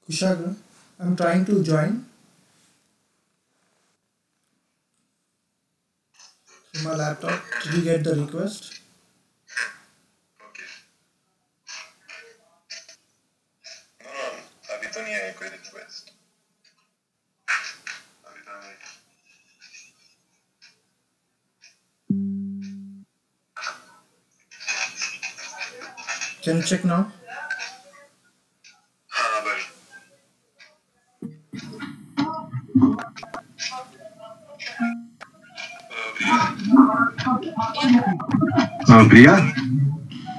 Kushagra, I'm trying to join through my laptop. Did you get the request? Okay. No, अभी तो नहीं आया कोई request. अभी तो नहीं. Can you check now? हाँ भाई. प्रिया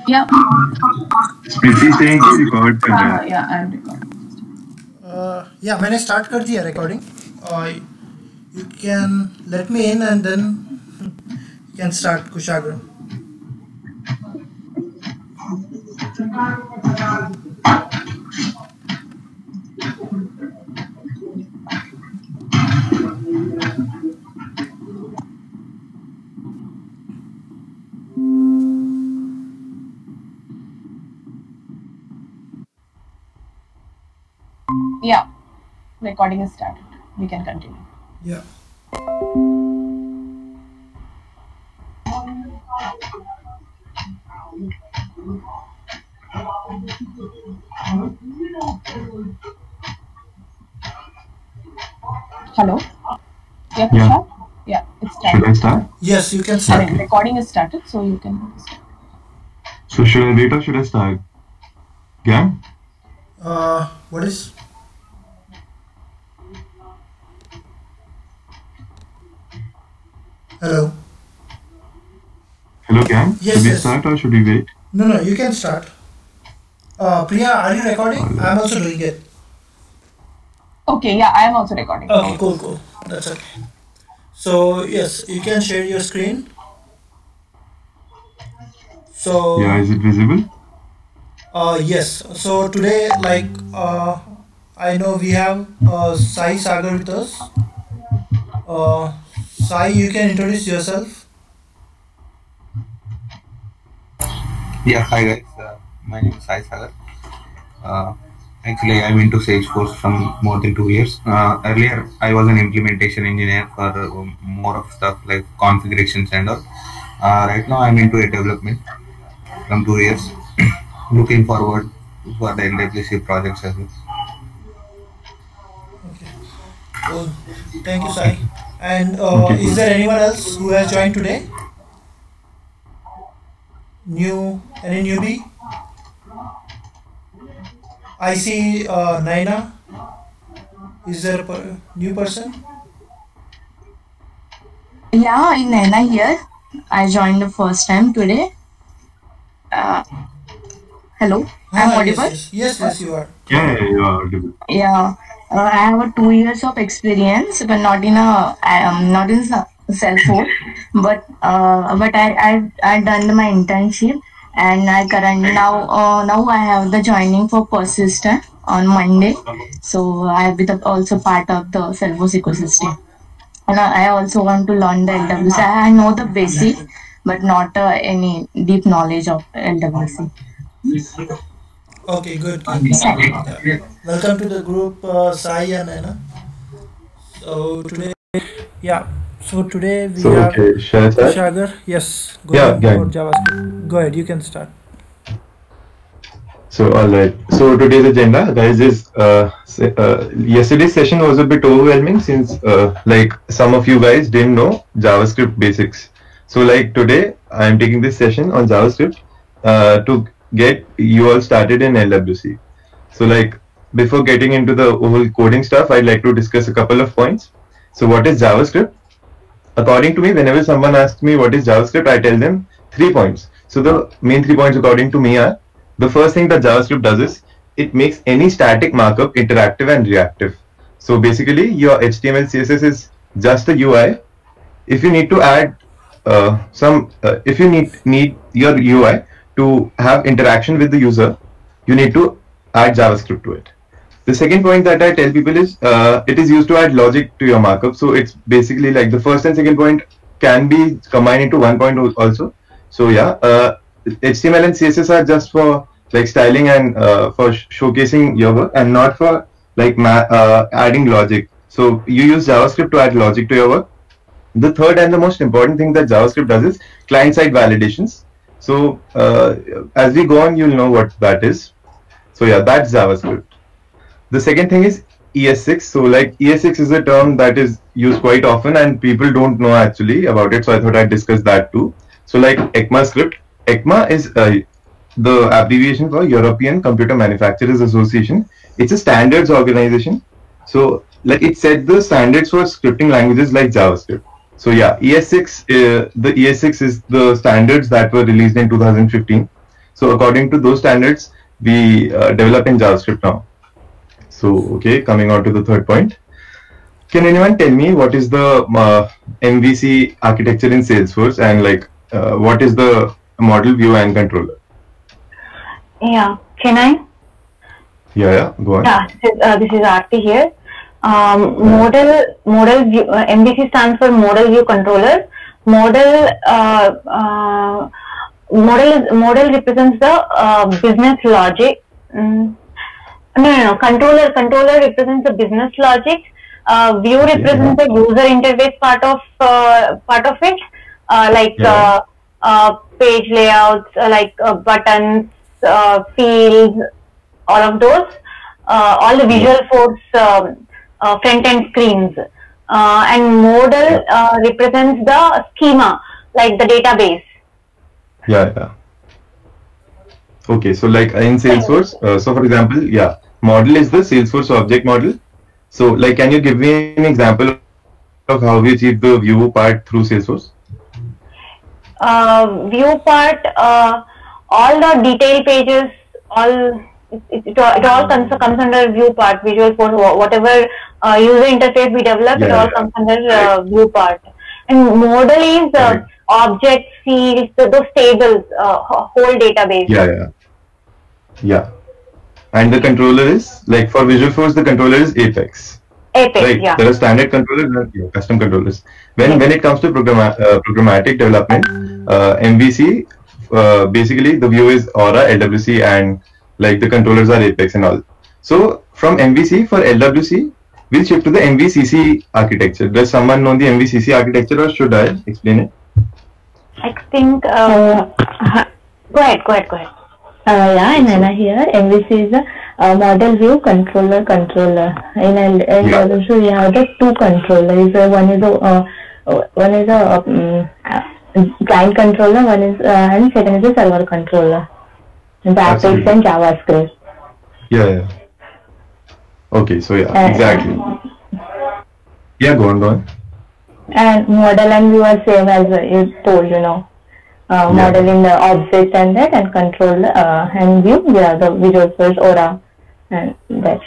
Yeah. स्मृति से कि रिकॉर्ड कर रहा है Yeah, I'm recording. Yeah, मैंने start कर दिया recording. You can let me in and then you can start, Kushagra. Yeah. Recording is started. We can continue. Yeah. Hello? Yeah, Yeah. Kushal? Yeah, it's should I started. start Yes, you can I start. mean, recording is started, so you can start. so should I wait or should I start yeah What is? Hello. hello gang Yes, should we yes. start or should we wait No, you can start. Priya, are you recording? I'm also doing it. Okay, yeah, I am also recording. Okay, cool. That's okay. So yes, you can share your screen. So yeah is it visible yes. So today, I know we have Sai Sagar with us. Sai, you can introduce yourself. Yeah, hi guys. My name is Sai Sagar. Actually, I'm into Salesforce from more than 2 years. Earlier, I was an implementation engineer for more of stuff like configurations and all. Right now, I'm into a development from 2 years. Looking forward for the LWC projects as well. Okay. Cool. Thank you, Sai. And Okay, is cool. there anyone else who has joined today? Any newbie? I see Naina. Is there a new person? Yeah, I'm Naina here. I joined the first time today. Hello, I'm audible. Yes, you are. yeah you are audible Yeah, I have a 2 years of experience, but not in Salesforce. But I done my internship, and I currently now I have the joining for Persistent on Monday. So I'll be also part of the Salesforce ecosystem. And I also want to learn the LWC. I know the basic, but not any deep knowledge of LWC. Okay, good. Yeah. Welcome to the group, Sai and Naina. So today we so have okay shall I start Kushagar. Yes, go yeah ahead for gang JavaScript. Go ahead, you can start. so all right so today's agenda guys is yesterday's session was a bit overwhelming since like some of you guys didn't know JavaScript basics. So like today I'm taking this session on JavaScript to get you all started in LWC. So like before getting into the whole coding stuff, I'd like to discuss a couple of points. So what is JavaScript? According to me, whenever someone asks me what is JavaScript, I tell them 3 points. So the main 3 points according to me are, the first thing that JavaScript does is it makes any static markup interactive and reactive. So basically your HTML CSS is just a UI. If you need to add if you need your UI to have interaction with the user, you need to add JavaScript to it. The second point that I tell people is it is used to add logic to your markup. So it's basically like the first and second point can be combined into one point also. So yeah, HTML and CSS are just for like styling and for showcasing your work and not for like adding logic. So you use JavaScript to add logic to your work. The third and the most important thing that JavaScript does is client-side validations. So as we go on, you'll know what that is. So yeah, that's JavaScript. The second thing is ES6. So like ES6 is a term that is used quite often and people don't know actually about it. So I thought I'd discuss that too. So like ECMAScript. ECMA is the abbreviation for European Computer Manufacturers Association. It's a standards organization. So like it set the standards for scripting languages like JavaScript. So yeah, ES6, the ES6 is the standards that were released in 2015. So according to those standards, we develop in JavaScript now. So okay, coming on to the third point. Can anyone tell me what is the MVC architecture in Salesforce and like what is the model, view and controller? Yeah, can I? Yeah, go on. Yeah, this is Aarti here. Model view, MVC stands for Model View Controller. Model represents the business logic. No. Controller represents the business logic. View represents the user interface part of it, page layouts, buttons, fields, all of those. All the Visual Force front-end screens. And model represents the schema, like the database. Yeah. Okay, so like in Salesforce, so for example, model is the Salesforce object model. So like, can you give me an example of how we achieve the view part through Salesforce? View part, all the detail pages, it all comes under view part, Visual Force, whatever user interface we develop, it all comes under view part. And model is object, fields, those tables, whole database. Yeah. And the controller is, like for Visual Force, the controller is Apex. Right? There are standard controllers and custom controllers. When it comes to programmatic development, MVC, basically the view is Aura, LWC, and like the controllers are Apex and all. So from MVC for LWC, we'll shift to the MVCC architecture. Does someone know the MVCC architecture, or should I explain it? I think, go ahead. In Anna here, MVC is a model view controller. In LWC we have the two controllers. One is a client controller, and second is a server controller. The Apex and JavaScript. Yeah. Okay, so exactly. Yeah, go on. And model and view are same as you told, model in the object and that, and control and view, the Visual Force, Aura, and that.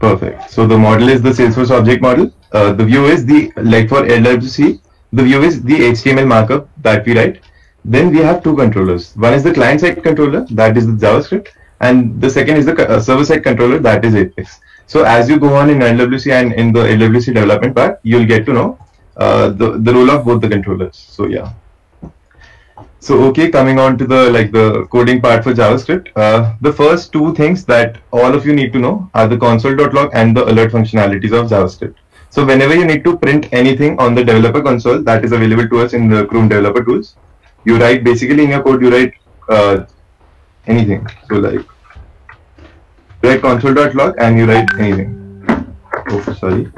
Perfect. So the model is the Salesforce object model. The view is like for LWC, the view is the HTML markup that we write. Then we have two controllers. One is the client-side controller, that is the JavaScript, and the second is the server-side controller, that is Apex. So as you go on in LWC and in the LWC development part, you'll get to know the role of both the controllers. So yeah. So okay, coming on to the coding part for JavaScript. The first two things that all of you need to know are the console.log and the alert functionalities of JavaScript. So whenever you need to print anything on the developer console that is available to us in the Chrome developer tools, you write basically in your code, you write anything. So like, you write console.log and you write anything. Oh, sorry.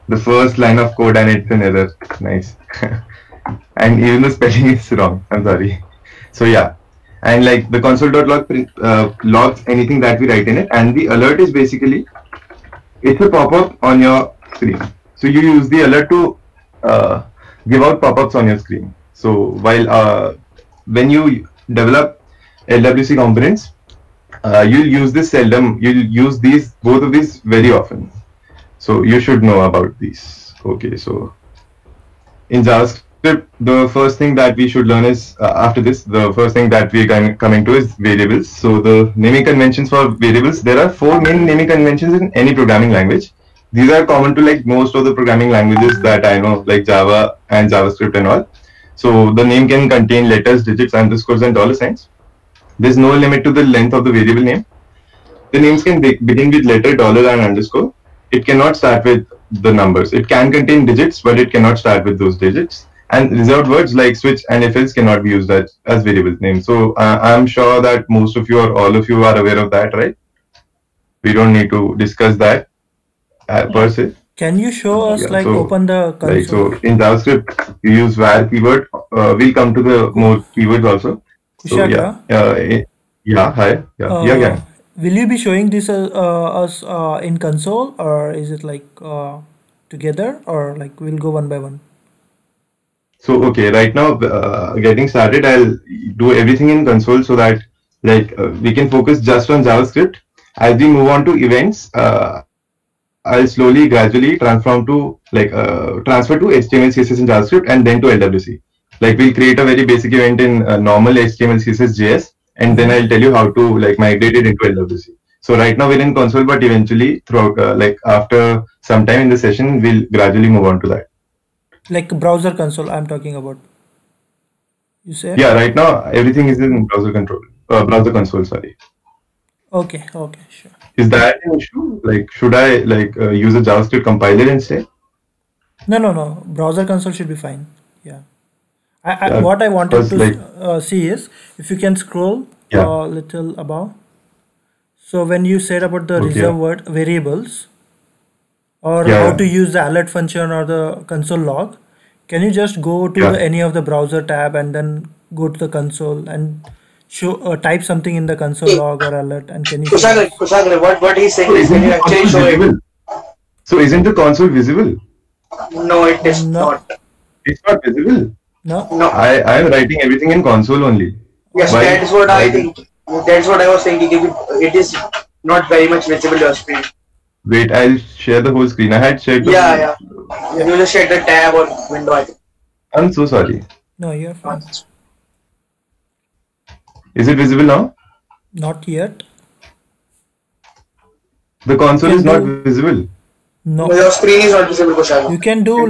The first line of code and it's an error. Nice. And even the spelling is wrong. I'm sorry. So yeah. And like the console.log logs anything that we write in it, and the alert is basically, it's a pop-up on your screen. So you use the alert to give out pop-ups on your screen. So while when you develop LWC components, you'll use this seldom. You'll use both of these very often. So you should know about these. Okay, so in JavaScript, the first thing that we should learn is, after this, the first thing that we are coming to is variables. So the naming conventions for variables, there are 4 main naming conventions in any programming language. These are common to like most of the programming languages that I know, like Java and JavaScript and all. So the name can contain letters, digits, underscores, and dollar signs. There's no limit to the length of the variable name. the names can begin with letter, dollar, and underscore. It cannot start with the numbers. It can contain digits, but it cannot start with those digits. And reserved words like switch and if else cannot be used as variable names. So I'm sure that most of you or all of you are aware of that, right? We don't need to discuss that per se. Can you show us open the console? Like, so in JavaScript, you use var keyword. We'll come to the more keywords also. So Kushaka? Hi. Yeah. Will you be showing this us in console, or is it like together, or like we'll go one by one? So okay, right now getting started, I'll do everything in console so that we can focus just on JavaScript. As we move on to events, I'll slowly, gradually transfer to HTML, CSS, and JavaScript, and then to LWC. Like we'll create a very basic event in normal HTML, CSS, JS, and then I'll tell you how to migrate it into LWC. So right now we're in console, but eventually throughout after some time in the session, we'll gradually move on to that. Like browser console, I'm talking about. You say? Yeah, right now everything is in browser console. Sorry. Okay, sure. Is that an issue? Like, should I use a JavaScript compiler instead? No. Browser console should be fine. Yeah. What I wanted to see is if you can scroll a little above. So when you said about the reserved word variables, or how to use the alert function or the console log, can you just go to any of the browser tab and then go to the console and show type something in the console log or alert, and can you Kusagre, what he's saying is, can you actually show it? So isn't the console visible? No, it is not. It's not visible? No. I am writing everything in console only. Yes, that is what I think. That's what I was thinking. It is not very much visible to your screen. Wait, I'll share the whole screen. I had shared Yeah. You just share the tab or window, I think. I'm so sorry. No, you're fine. Is it visible now? Not yet. The console is not visible. No. Your screen is not visible, Kusagre. You can do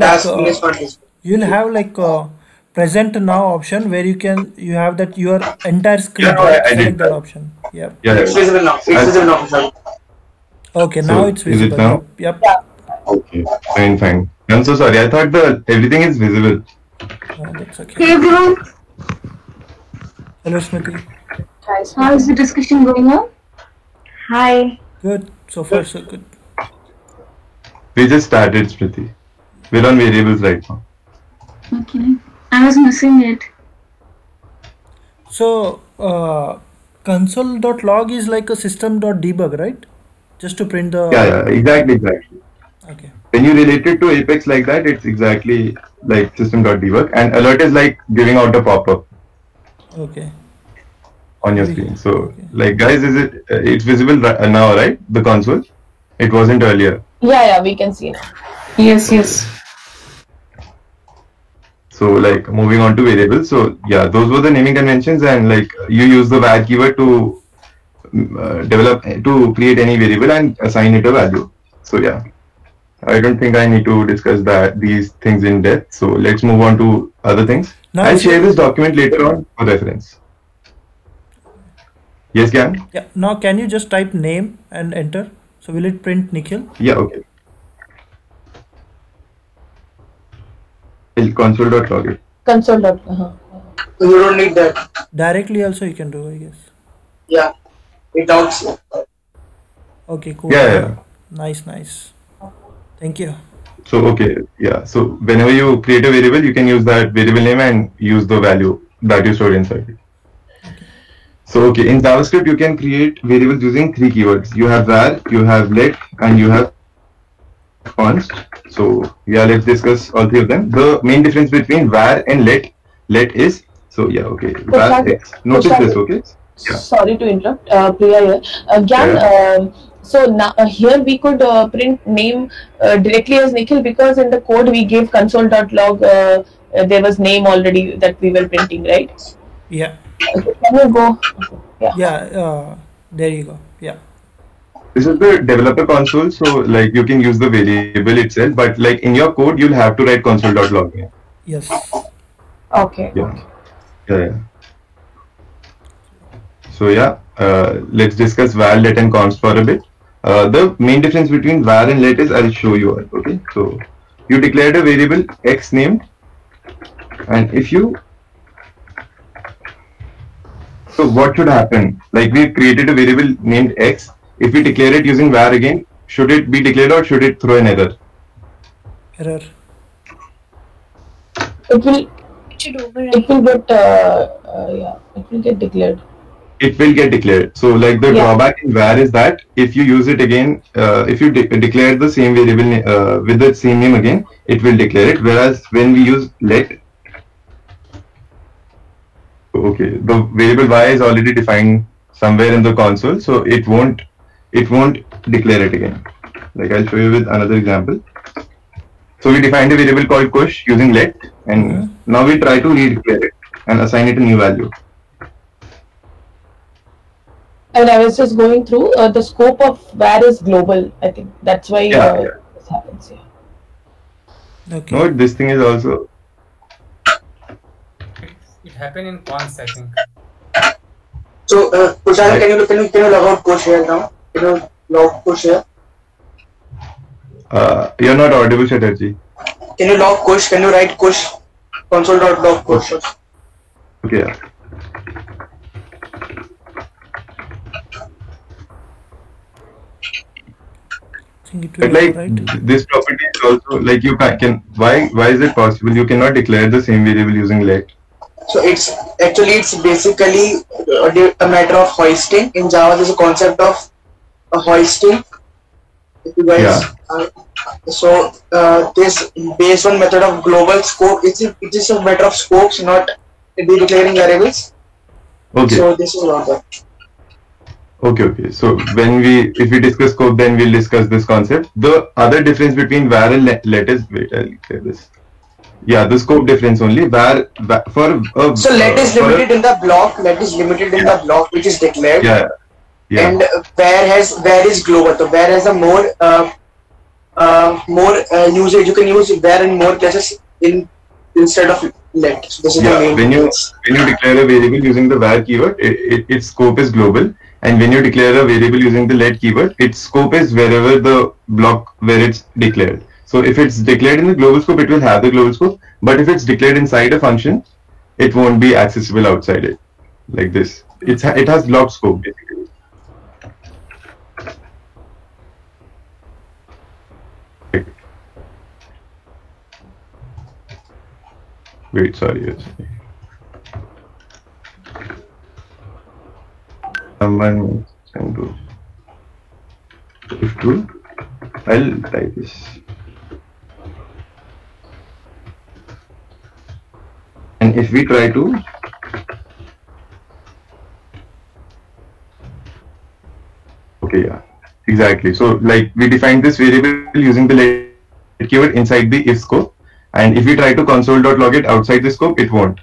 you'll have present now option where you have that your entire screen. I did that option. Yeah. It's visible now. It's visible now, Kusagre. Okay, now it's visible. Is it now? Yep. Okay, fine. I'm so sorry. I thought everything is visible. No, that's okay. Hey everyone, Hello, Smriti. how is the discussion going on? Hi. Good. So far, so good. We just started, Smriti. We're on variables right now. Okay, I was missing it. So, console.log is like a system.debug, right? Just to print the... Yeah, exactly. Okay. When you relate it to Apex like that, it's exactly like system.debug, and alert is like giving out a pop-up Okay. on your screen. So, guys, it's visible now, right? The console? It wasn't earlier. Yeah, we can see now. Yes. So, moving on to variables. So, yeah, those were the naming conventions, and you use the var keyword to create any variable and assign it a value. So, yeah, I don't think I need to discuss these things in depth. So, let's move on to other things. I'll share this document later on for reference. Yes, Gyan? Yeah. Now, can you just type name and enter? So, will it print Nikhil? Yeah, okay. Console.log it. Console. You don't need that. Directly also you can do, I guess. Yeah, it talks. Okay, cool. Yeah. Nice. Thank you. So, okay, yeah. So, whenever you create a variable, you can use that variable name and use the value that you stored inside it. So, okay, in JavaScript, you can create variables using 3 keywords. You have var, you have let, and you have const. So, yeah, let's discuss all 3 of them. The main difference between var and let is, so yeah, okay, var x. Notice this, okay? Yeah. Sorry to interrupt, Priya here. Gyan, so now here we could print name directly as Nikhil, because in the code we gave console.log, there was name already that we were printing, right? Yeah. Okay, can you go? Yeah, there you go. Yeah. This is the developer console, so you can use the variable itself, but in your code, you'll have to write console.log. Yes. Okay. Yeah. So yeah, let's discuss var, let, and const for a bit. The main difference between var and let is I'll show you all. Okay, so you declared a variable x named, and if you so what should happen? Like we created a variable named x. If we declare it using var again, should it be declared or should it throw an error? Error. It will get declared. It will get declared. So like the drawback in var is that if you use it again, if you declare the same variable with the same name again, it will declare it. Whereas when we use let, okay, the variable y is already defined somewhere in the console, so it won't declare it again. Like I'll show you with another example. So we defined a variable called kush using let, and now we try to redeclare it and assign it a new value. And I was just going through the scope of var is global. I think that's why this happens. Yeah. Okay. No, this thing is also. It happened in const, I think. So, Kushal, can you log out kush here now? Can you log kush here? You're not audible, Chatterjee. Can you log kush? Can you write kush? Console.log kush. Okay. Yeah. But like this property is also like you can why is it possible you cannot declare the same variable using let? So it's basically a matter of hoisting. In Java there's a concept of a hoisting. If you guys so this based on method of global scope, it is a matter of scopes, not declaring variables. Okay. So this is not that. Okay. So if we discuss scope, then we'll discuss this concept. The other difference between var and let is, wait, I'll clear this. Yeah, the scope difference only. Var for so let is limited in the block. Let is limited in the block which is declared. Yeah. And var is global. So var has a more usage. You can use var in more cases instead of let. So this is the main when you declare a variable using the var keyword, its scope is global. And when you declare a variable using the let keyword, its scope is wherever the block where it's declared. So if it's declared in the global scope, it will have the global scope. But if it's declared inside a function, it won't be accessible outside it. Like this. It has block scope basically. Wait, sorry. Someone can do. If true, I'll type this. And if we try to exactly. So like we defined this variable using the let keyword inside the if scope, and if we try to console.log it outside the scope, it won't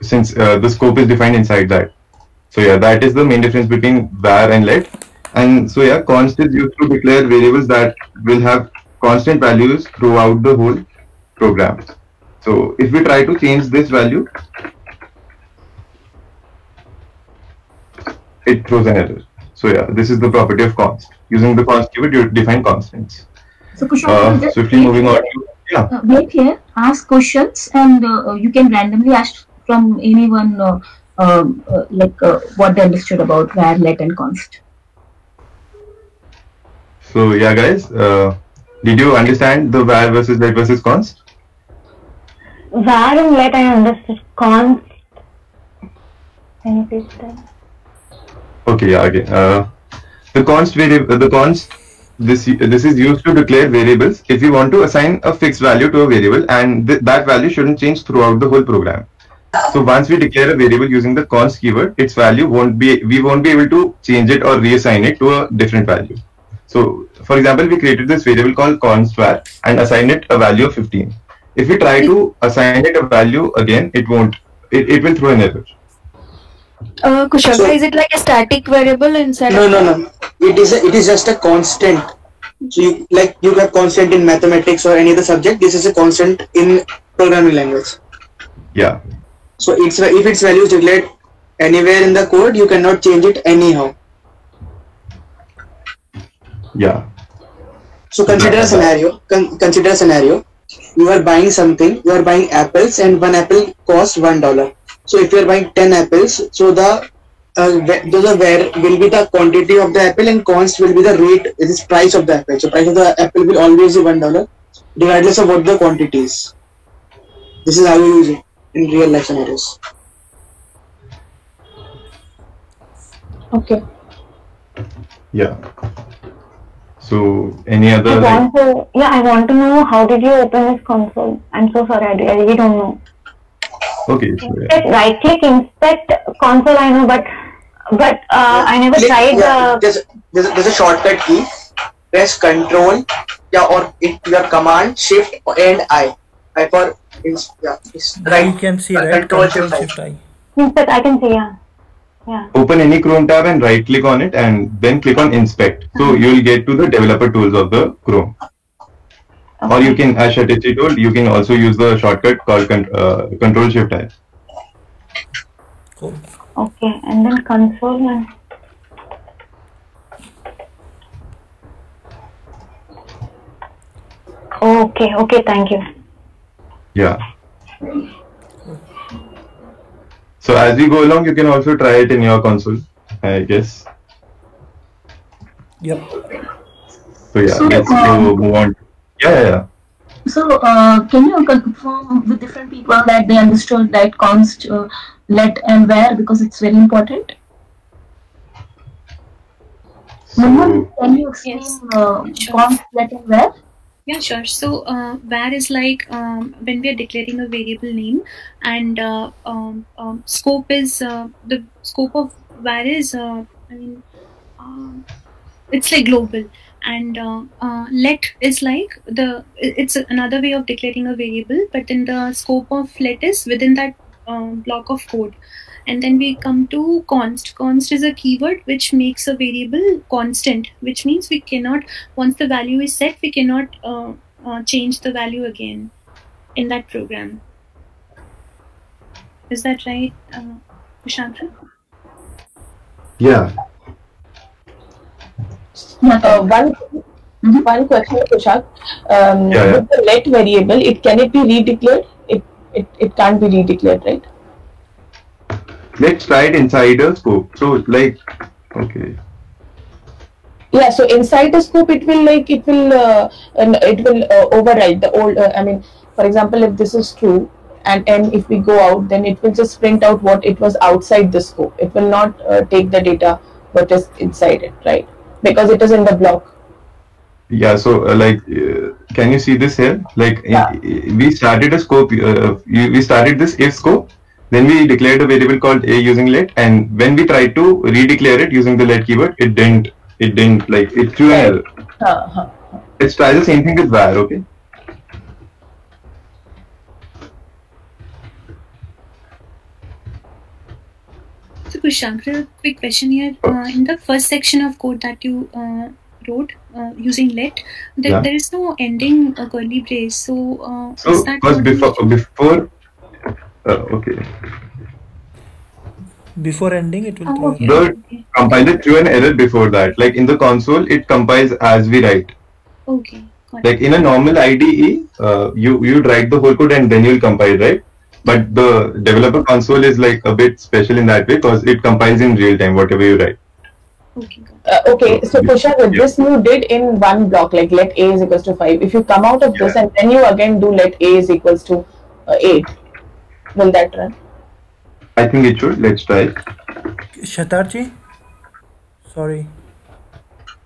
since the scope is defined inside that. So yeah, that is the main difference between var and let. And so yeah, const is used to declare variables that will have constant values throughout the whole program. So if we try to change this value, it throws an error. So yeah, this is the property of const. Using the const keyword, you define constants. So Kushal, swiftly moving on to wait here, ask questions, and you can randomly ask from anyone what they understood about var, let, and const. So yeah, guys, did you understand the var versus let versus const? Var and let I understood. Const. Can you please tell? Okay, yeah, again. The const variable, this is used to declare variables if you want to assign a fixed value to a variable, and that value shouldn't change throughout the whole program. So once we declare a variable using the const keyword, its value we won't be able to change it or reassign it to a different value. So for example, we created this variable called const var and assigned it a value of 15. If we try to assign it a value again, it won't. It will throw an error. Kushagra, is it like a static variable inside? No. It is just a constant. So you have constant in mathematics or any other subject. This is a constant in programming language. Yeah. So if its value is declared anywhere in the code. You cannot change it anyhow. Yeah. So consider a scenario. Consider a scenario. You are buying something. You are buying apples, and one apple costs $1. So if you are buying 10 apples, so the where will be the quantity of the apple, and const will be the rate. It is price of the apple. So price of the apple will always be $1, regardless of what the quantity is. This is how you use it in real life scenarios. Okay. Yeah. So any other? I want to know how did you open this console? I'm so sorry, I really don't know. Okay. So, yeah. Right click inspect console, I know, but I never tried. Yeah, there's a shortcut key. Press Control, or your command Shift and I. I for right. You can see right. Control Shift I. Inspect, I can see. Yeah. Open any Chrome tab and right click on it, and then click on Inspect. So you will get to the developer tools of the Chrome. Okay. Or you can, as Shatish told, you can also use the shortcut called Control Shift I. Cool. Okay, and then console and. Okay, thank you. Yeah. So as we go along, you can also try it in your console, I guess. Yep. So yeah, let's go move on. Yeah. So can you confirm with different people that they understood that const, let and where, because it's very important? So, can you explain const, let and where? Yeah, sure. So var is like when we are declaring a variable name, and scope is the scope of var is it's like global, and let is like it's another way of declaring a variable, but then the scope of let is within that block of code. And then we come to const. Const is a keyword which makes a variable constant, which means we cannot, once the value is set, we cannot change the value again in that program. Is that right, Kushagra? Yeah. One question, Kushak. With the let variable, can it be redeclared? It can't be redeclared, right? Let's try it inside a scope. So like, okay. Yeah. So inside the scope, it will override the old. For example, if this is true, and if we go out, then it will just print out what it was outside the scope. It will not take the data what is inside it, right? Because it is in the block. Yeah. So can you see this here? We started a scope. We started this if scope. Then we declared a variable called a using let, and when we tried to redeclare it using the let keyword, it didn't it threw an error. Let's try the same thing with var, okay? So Kushagra, quick question here. In the first section of code that you wrote using let, there is no ending curly brace. So is that before okay. Before ending, it will throw. The compiler threw an error before that. Like in the console, it compiles as we write. Okay. Like in a normal IDE, you'd write the whole code and then you'll compile, right? But the developer console is like a bit special in that way because it compiles in real time, whatever you write. Okay. So Kusha, with this you did in one block, like let a is equals to 5. If you come out of this and then you again do let a is equals to 8. Will that run? I think it should. Let's try it. Shatarji? Sorry.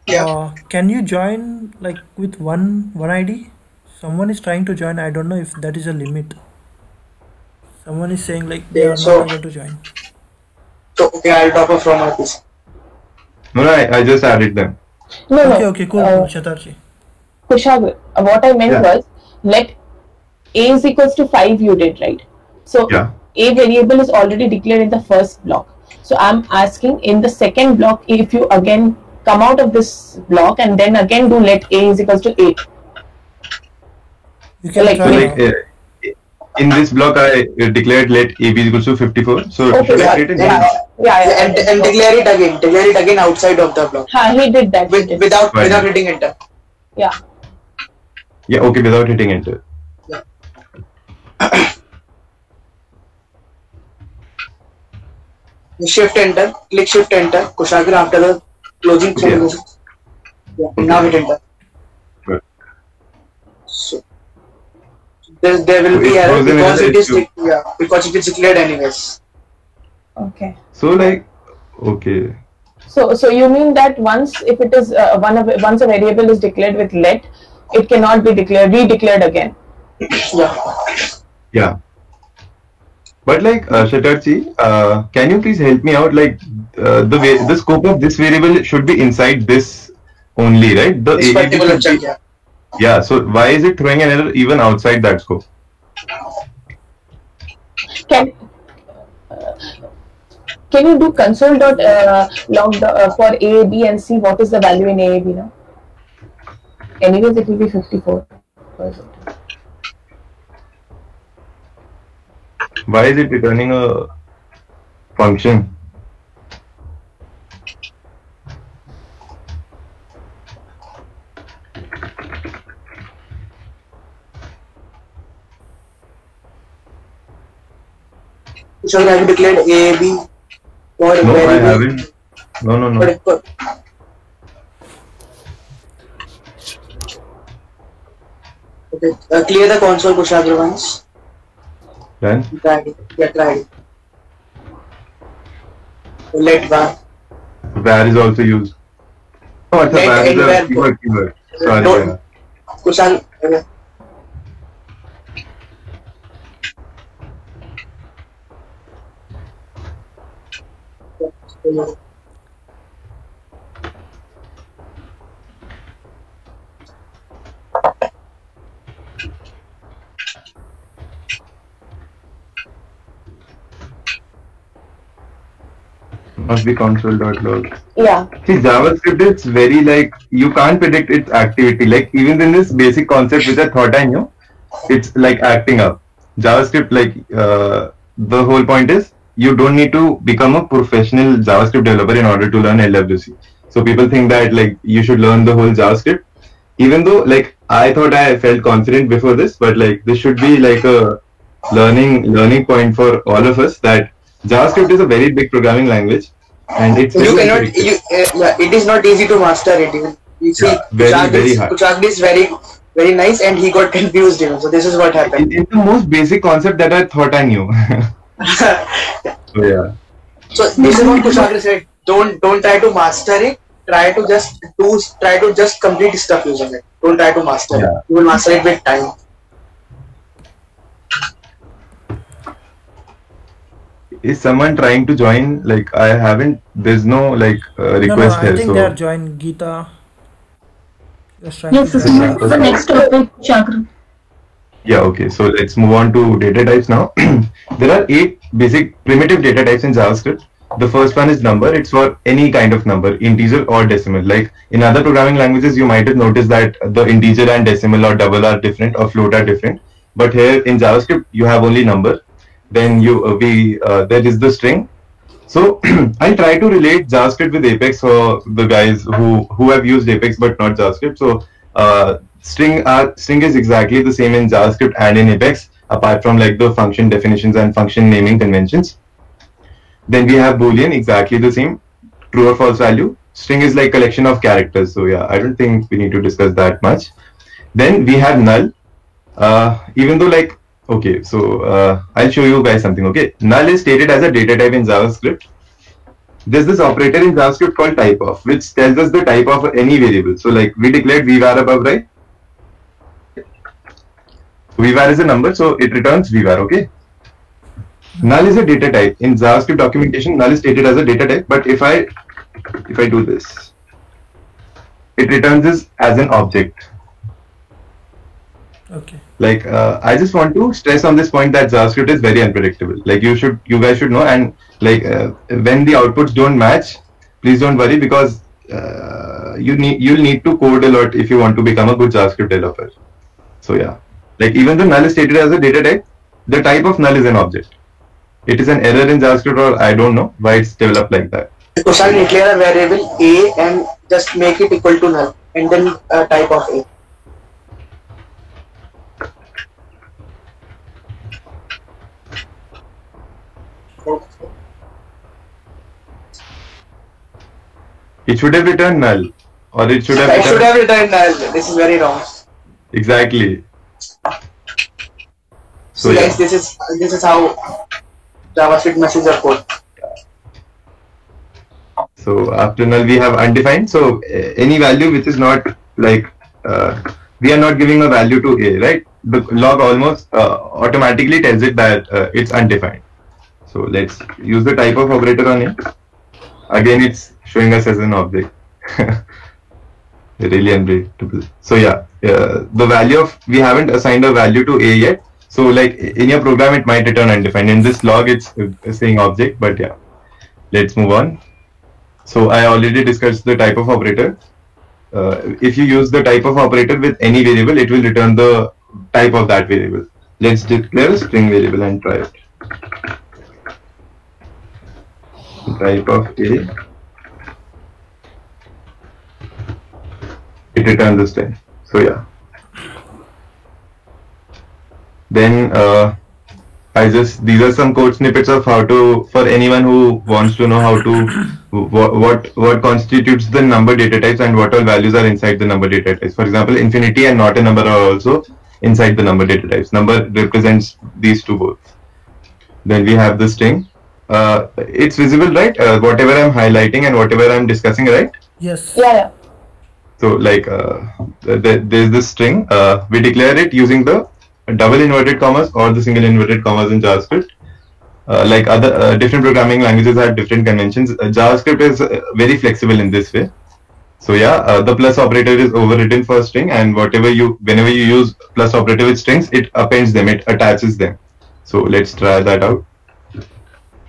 Yeah. Can you join like with one ID? Someone is trying to join. I don't know if that is a limit. Someone is saying like they are not able to join. So okay, I'll drop a from our piece. No, I just added them. Okay, cool. Shatarji. Kusha, what I meant was let a is equals to 5 you did, right? So a variable is already declared in the first block. So I'm asking in the second block, if you again come out of this block and then again do let a is equals to 8. You can in this block I declared let AB is equals to 54. So Okay, should I yeah, create a yeah, new? And declare it again. Declare it again outside of the block. he did that. Without Right. hitting enter. Yeah. Yeah, okay, without hitting enter. Shift enter. Click shift enter. Kushagra after the closing. Yeah. Yeah. Now hit enter. Good. So there will be It error goes in because error it is issue. because it is declared anyways. Okay. So like, okay. So you mean that once if it is once a variable is declared with let, it cannot be redeclared again. Yeah. Yeah. But like Shatarji, can you please help me out? Like the scope of this variable should be inside this only, right? The This AAB particular should check, be- yeah. Yeah. So why is it throwing an error even outside that scope? Can you do console.log for A, B, and see what is the value in A, B now? Anyways, it will be 54%. Why is it returning a function? So have you declared A, B or No, I variable? haven't. No. Okay. Clear the console, Kushagra once. Done. Try it. Yeah, try it. Let var. Var is also used. Oh, it's a Let var is var a keyword. Sorry. Don't- yeah. Kushagra. Must be console.log. Yeah. See, JavaScript is very like, you can't predict its activity. Like, even in this basic concept which I thought I knew, it's like acting up. JavaScript, like, the whole point is, you don't need to become a professional JavaScript developer in order to learn LWC. So people think that, like, you should learn the whole JavaScript. Even though, like, I thought I felt confident before this, but, like, this should be like a learning point for all of us, that JavaScript is a very big programming language. And it's You very cannot. unpredictable. It is not easy to master it. Even you see, Yeah, very hard. Kushagra is very nice, and he got confused. Even so, this is what happened. It's the most basic concept that I thought I knew. So yeah. So this is what Kushagra said. Don't try to master it. Try to just complete stuff using it. Don't try to master Yeah. it. You will master it with time. Is someone trying to join? Like, I haven't. There's no like No, request I here. think So they are joined. Geeta is trying Yes, to yes, join. the next topic, Chakra. yeah. Okay. So let's move on to data types now. There are 8 basic primitive data types in JavaScript. The first one is number. It's for any kind of number, integer or decimal. Like in other programming languages, you might have noticed that the integer and decimal or double are different, or float are different. But here in JavaScript, you have only number. Then there is the string. So I'll try to relate JavaScript with Apex for the guys who have used Apex but not JavaScript. So string is exactly the same in JavaScript and in Apex, apart from like the function definitions and function naming conventions. Then we have Boolean, exactly the same, true or false value. String is like collection of characters. So yeah, I don't think we need to discuss that much. Then we have null. Even though like, okay, so I'll show you guys something. Okay, null is stated as a data type in JavaScript. There's this operator in JavaScript called typeof, which tells us the type of any variable. So like we declared var above, right? var is a number, so it returns var. Okay. Null is a data type in JavaScript documentation. Null is stated as a data type, but if I do this, it returns this as an object. Okay. Like I just want to stress on this point that JavaScript is very unpredictable. Like you guys should know, and like when the outputs don't match, please don't worry, because you'll need to code a lot if you want to become a good JavaScript developer. So yeah, like even though null is stated as a data type, the type of null is an object. It is an error in JavaScript, or I don't know why it's developed like that. Kushal, declare a variable a and just make it equal to null, and then type of a. It should have returned null, or it should have. I should have returned null. This is very wrong. Exactly. So guys, this is how JavaScript messes your code. So after null we have undefined. So any value which is not like we are not giving a value to a, right? The log almost automatically tells it that it's undefined. So let's use the type of operator on it. Again, it's showing us as an object. Really unpredictable. So yeah, the value of, we haven't assigned a value to a yet. So like in your program it might return undefined. In this log it's saying object, but yeah, let's move on. So I already discussed the type of operator. If you use the type of operator with any variable, it will return the type of that variable. Let's declare a string variable and try it. Type of a, it returns the string. So yeah. Then these are some code snippets of how to, for anyone who wants to know how to, what constitutes the number data types and what all values are inside the number data types. For example, infinity and not a number are also inside the number data types. Number represents these two both. Then we have the string. It's visible, right? Whatever I'm highlighting and whatever I'm discussing, right? Yes. Yeah. So like there's this string. We declare it using the double inverted commas or the single inverted commas in JavaScript. Like other different programming languages have different conventions. JavaScript is very flexible in this way. So yeah, the plus operator is overridden for string, and whenever you use plus operator with strings, it appends them, it attaches them. So let's try that out.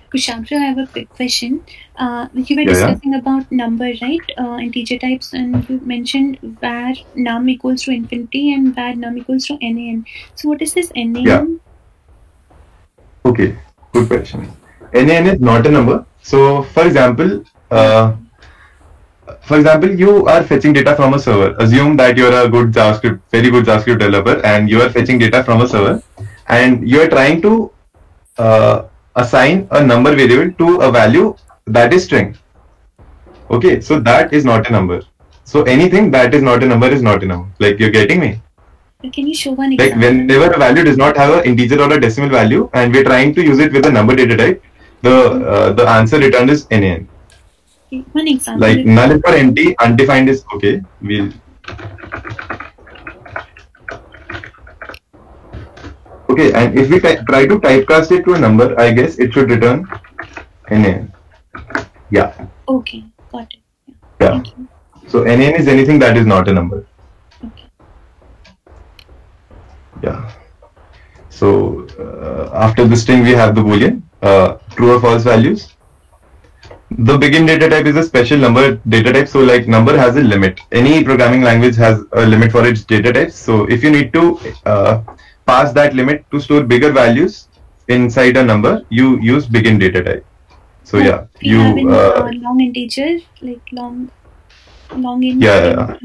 Kushagra, I have a quick question. You were discussing about number, right? Integer types, and you mentioned var num equals to infinity and var num equals to nan. So what is this nan? Yeah. Okay, good question. Nan is not a number. So for example, you are fetching data from a server. Assume that you are a good JavaScript, very good JavaScript developer, and you are fetching data from a server, and you are trying to assign a number variable to a value that is string. Okay, so that is not a number. So anything that is not a number is not a number. Like, you're getting me? Can you show one example? Like whenever a value does not have an integer or a decimal value and we're trying to use it with a number data type, the answer returned is nan. Okay, one example. Like null is for empty, undefined is okay. We'll okay, and if we try to typecast it to a number, I guess it should return nan. Yeah. Okay, got it. Yeah. Thank you. So nan is anything that is not a number. Okay. Yeah. So after the string we have the boolean, true or false values. The begin data type is a special number data type. So like number has a limit. Any programming language has a limit for its data types. So if you need to pass that limit to store bigger values inside a number, you use begin data type. So yeah, you have in long integer, like long int. Yeah.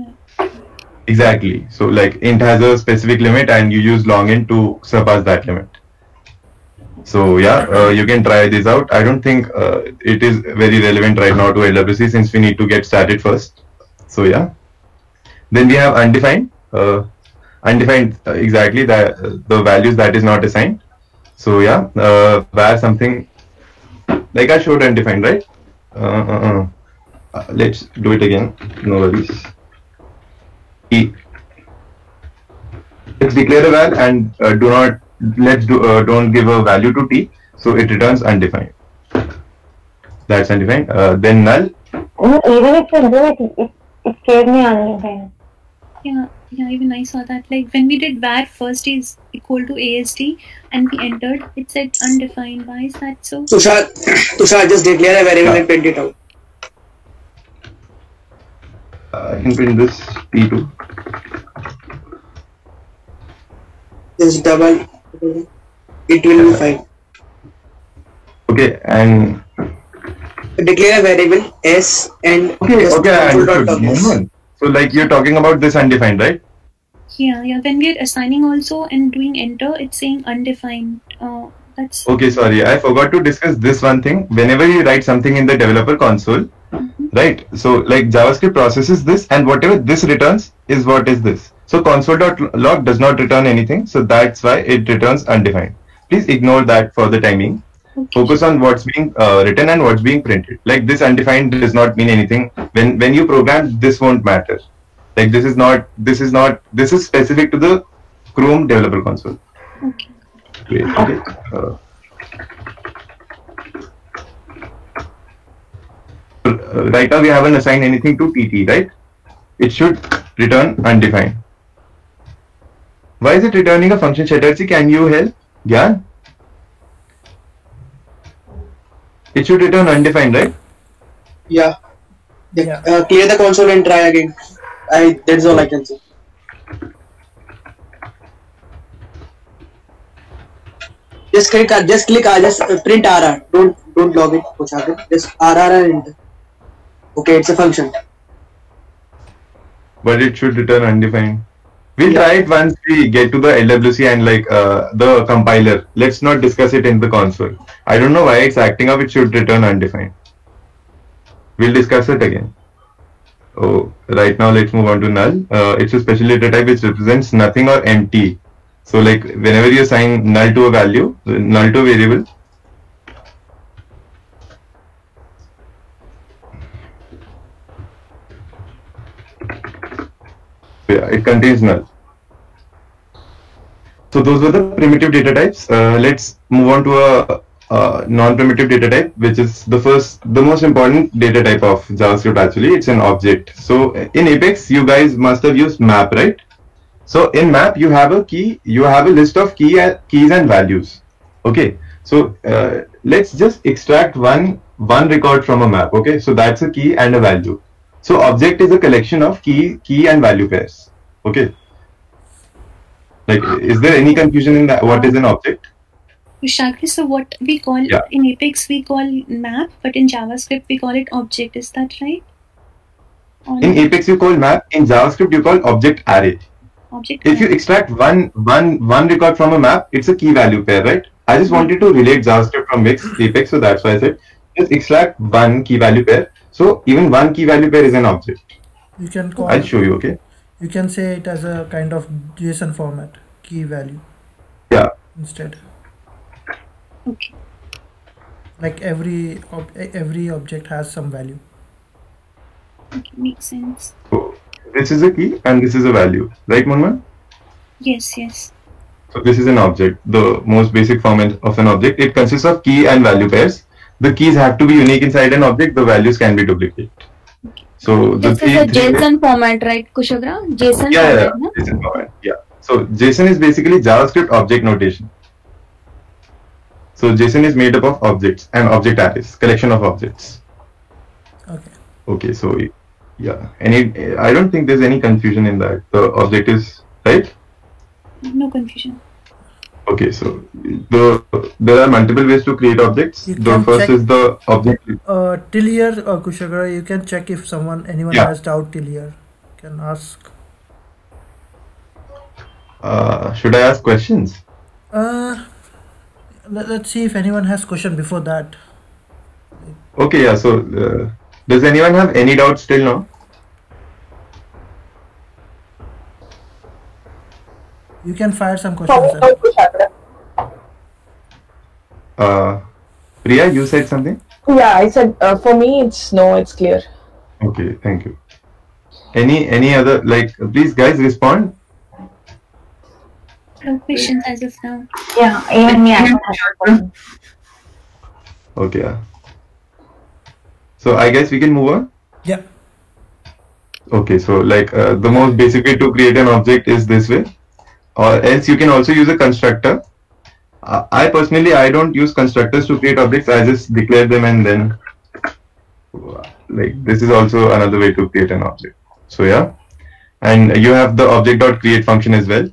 Exactly. So like int has a specific limit and you use long int to surpass that limit. So yeah, you can try this out. I don't think it is very relevant right now to LWC since we need to get started first. So yeah. Then we have undefined. Undefined exactly the values that is not assigned. So yeah, var something like I showed undefined, right? Let's do it again. No worries. Let's declare a val and don't give a value to t, so it returns undefined. That's undefined. Then null. Even if you do it gave me undefined. Yeah, even I saw that. Like when we did var first is equal to ASD and we entered, it said undefined. Why is that so? Tushar, just declare a variable and print it out. I can print this T2. This double. it will be fine. Okay, and declare a variable s and okay, just I console.log understood. s. So like you're talking about this undefined, right? Yeah. When we're assigning also and doing enter, it's saying undefined. That's Okay, sorry, I forgot to discuss this one thing. Whenever you write something in the developer console, right? So like JavaScript processes this, and whatever this returns is what is this. So console.log does not return anything, so that's why it returns undefined. Please ignore that for the timing. Focus on what's being written and what's being printed. Like this undefined does not mean anything. When you program, this won't matter. Like this is specific to the Chrome developer console. okay. Great. Okay. Right now we haven't assigned anything to TT, right? It should return undefined. Why is it returning a function? Chatterjee, can you help? Gyan? It should return undefined, right? Yeah. Clear the console and try again. That's all I can say. Just click print RR. Don't log it. Just RR and enter. Okay, it's a function. But it should return undefined. We'll try it once we get to the LWC and like the compiler. Let's not discuss it in the console. I don't know why it's acting up. It should return undefined. We'll discuss it again. Oh, right now let's move on to null. It's a special data type which represents nothing or empty. So like whenever you assign null to a value, null to a variable, it contains null. So those were the primitive data types. Let's move on to a non-primitive data type, which is the most important data type of JavaScript actually. It's an object. So in Apex, you guys must have used map, right? So in map, you have a key, you have a list of keys and values. Okay. So let's just extract one record from a map. Okay. So that's a key and a value. So object is a collection of key and value pairs. Okay. Like, is there any confusion in that? What is an object? Shakri, so what we call in Apex we call map, but in JavaScript we call it object. Is that right? In Apex you call map. In JavaScript you call object array. If you extract one record from a map, it's a key value pair, right? I just wanted to relate JavaScript from Apex, so that's why I said just extract one key value pair. So even one key value pair is an object. You can call. I'll show you. Okay. You can say it as a kind of JSON format, key value. Yeah. Instead. Okay. Like every object has some value. Okay, makes sense. So this is a key and this is a value, right, Munman? Yes. So this is an object, the most basic form of an object. It consists of key and value pairs. The keys have to be unique inside an object. The values can be duplicated. So this is a JSON format, right, Kushagra? JSON format. No? JSON format. Yeah. So JSON is basically JavaScript object notation. So JSON is made up of objects and object arrays, collection of objects. Okay. So yeah, I don't think there's any confusion in that. The object is right. No confusion. Okay, so there are multiple ways to create objects. The first is the object. Till here, Kushagra, you can check if anyone has doubt till here. You can ask. Should I ask questions? Let's see if anyone has question before that. Okay, yeah. So does anyone have any doubts till now? You can fire some questions. Priya, you said something? Yeah, I said for me it's clear. Okay, thank you. Any other, please guys respond. No questions as of now. Yeah, even me. I don't have Okay. Yeah. So I guess we can move on. Yeah. Okay, so the most basic way to create an object is this way. Or else you can also use a constructor. I personally don't use constructors to create objects. I just declare them and then this is also another way to create an object. So yeah, and you have the object.create function as well.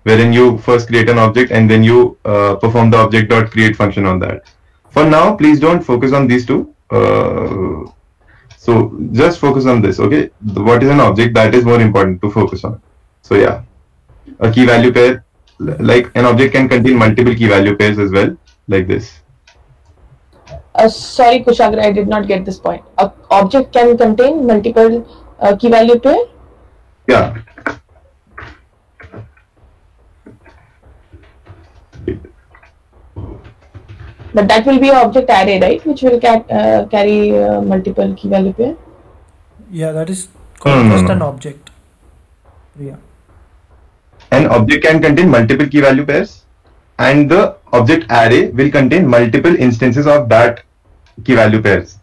wherein you first create an object and then you perform the object.create function on that. For now, please don't focus on these two. So just focus on this, okay? What is an object? That is more important to focus on. So yeah, a key value pair, like an object can contain multiple key value pairs as well, like this. Sorry, Kushagra, I did not get this point. A object can contain multiple key value pair? Yeah. But that will be an object array, right? Which will carry multiple key value pair? Yeah, that is called just an object. Yeah. An object can contain multiple key value pairs, and the object array will contain multiple instances of that key value pairs.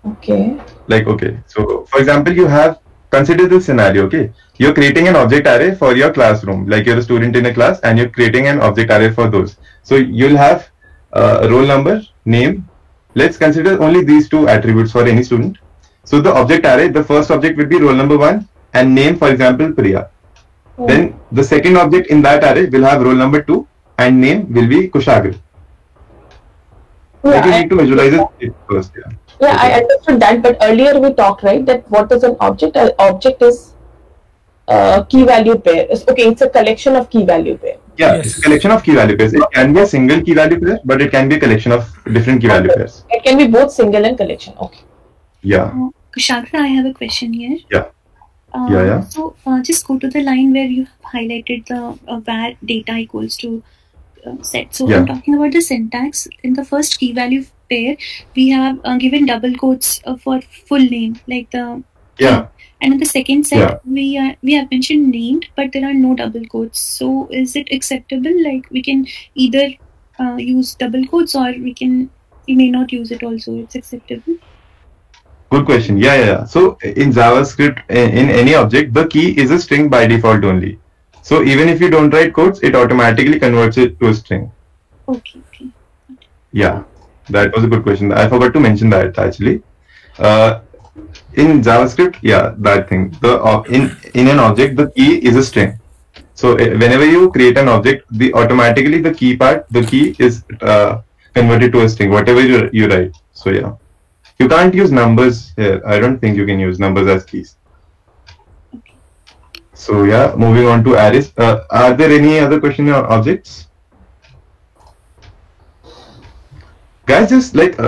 Okay. Like, okay, so for example, you have, consider this scenario, okay? You're creating an object array for your classroom, like you're a student in a class and you're creating an object array for those. So you'll have roll number, name. Let's consider only these two attributes for any student. So the object array, the first object will be roll number 1 and name, for example, Priya. Oh. Then the second object in that array will have roll number 2 and name will be Kushagra. Yeah, you need to visualize it first. Yeah. Yeah, okay. I understood that, but earlier we talked, right, that what is an object? An object is key value pair. Okay, it's a collection of key value pair. Yeah, yes. It's a collection of key value pairs. It can be a single key value pair, but it can be a collection of different key value pairs. It can be both single and collection. Okay. Yeah. Kushagra, I have a question here. Yeah. So just go to the line where you have highlighted the var data equals to set. So I'm talking about the syntax. In the first key value pair, we have given double quotes for full name, like the and in the second set we have mentioned named, but there are no double quotes. So is it acceptable? Like we can either use double quotes or we may not use it also. It's acceptable. Good question. Yeah. So in JavaScript, in any object, the key is a string by default only. So even if you don't write quotes, it automatically converts it to a string. Okay. Yeah, that was a good question. I forgot to mention that actually. In JavaScript, that thing. In an object, the key is a string. So whenever you create an object, automatically the key is converted to a string, whatever you write. So yeah. You can't use numbers here. I don't think you can use numbers as keys. Okay. So yeah, moving on to arrays. Are there any other questions on objects? Guys, just like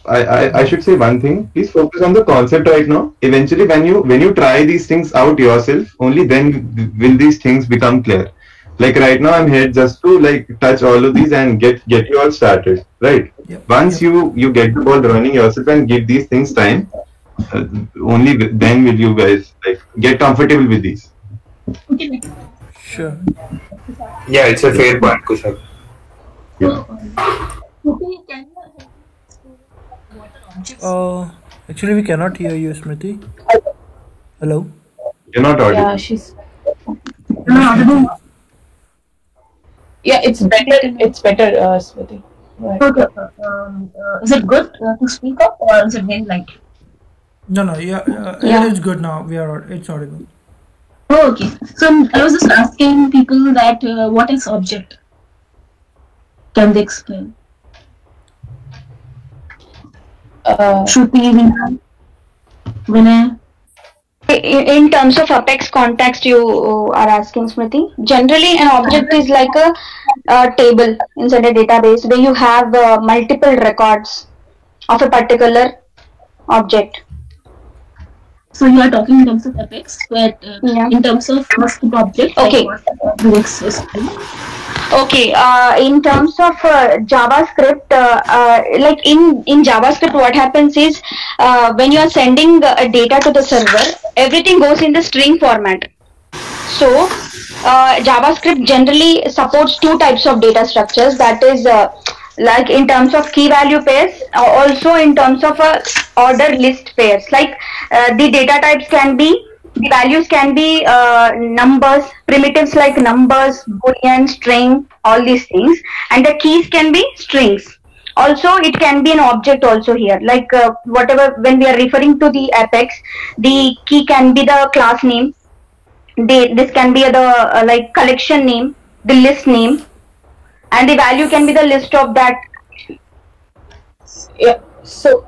I should say one thing. Please focus on the concept right now. Eventually, when you try these things out yourself, only then will these things become clear. Like right now, I'm here just to like touch all of these and get you all started, right? Once you get the ball running yourself and give these things time, only then will you guys like get comfortable with these. Sure. Yeah, it's a fair point, Kushag. Actually, we cannot hear you, Smriti. Hello. You're not audible. Yeah, she's. Yeah, it's better. It's better, Smriti. Right. Okay. Is it good to speak up or is it very light? No. Yeah. It's good now. It's audible. Oh, okay. So I was just asking people that what is object? Can they explain? Shruti, Vinay. In terms of Apex context, you are asking, Smriti. Generally, an object is like a table inside a database where you have multiple records of a particular object. So you are talking in terms of Apex, but in terms of object, okay. Okay. In terms of JavaScript, like in JavaScript, what happens is when you are sending data to the server, everything goes in the string format. So JavaScript generally supports two types of data structures. That is like in terms of key value pairs, also in terms of order list pairs. Like the data types can be, the values can be numbers, primitives like numbers, boolean, string, all these things, and the keys can be strings. Also, it can be an object also here, like whatever, when we are referring to the Apex, the key can be the class name, this can be the like collection name, the list name, and the value can be the list of that. Yeah. So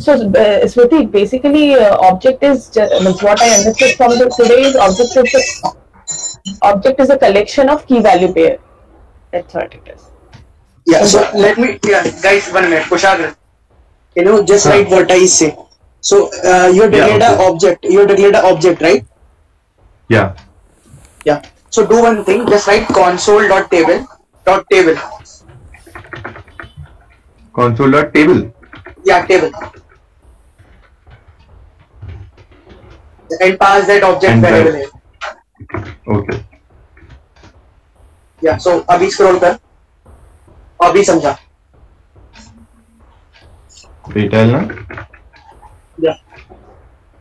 So Smriti, basically object is means what I understood from today's object is a collection of key value pair. That's what it is. Yeah. So let me guys 1 minute. Kushagra, just write what I say. So you declared an object. You declared an object, right? Yeah. Yeah. So do one thing. Just write console.table. Console.table. Yeah, table. And pass that object variable here. Okay. Yeah. So अभी scroll कर. अभी समझा. Wait, I'll Yeah.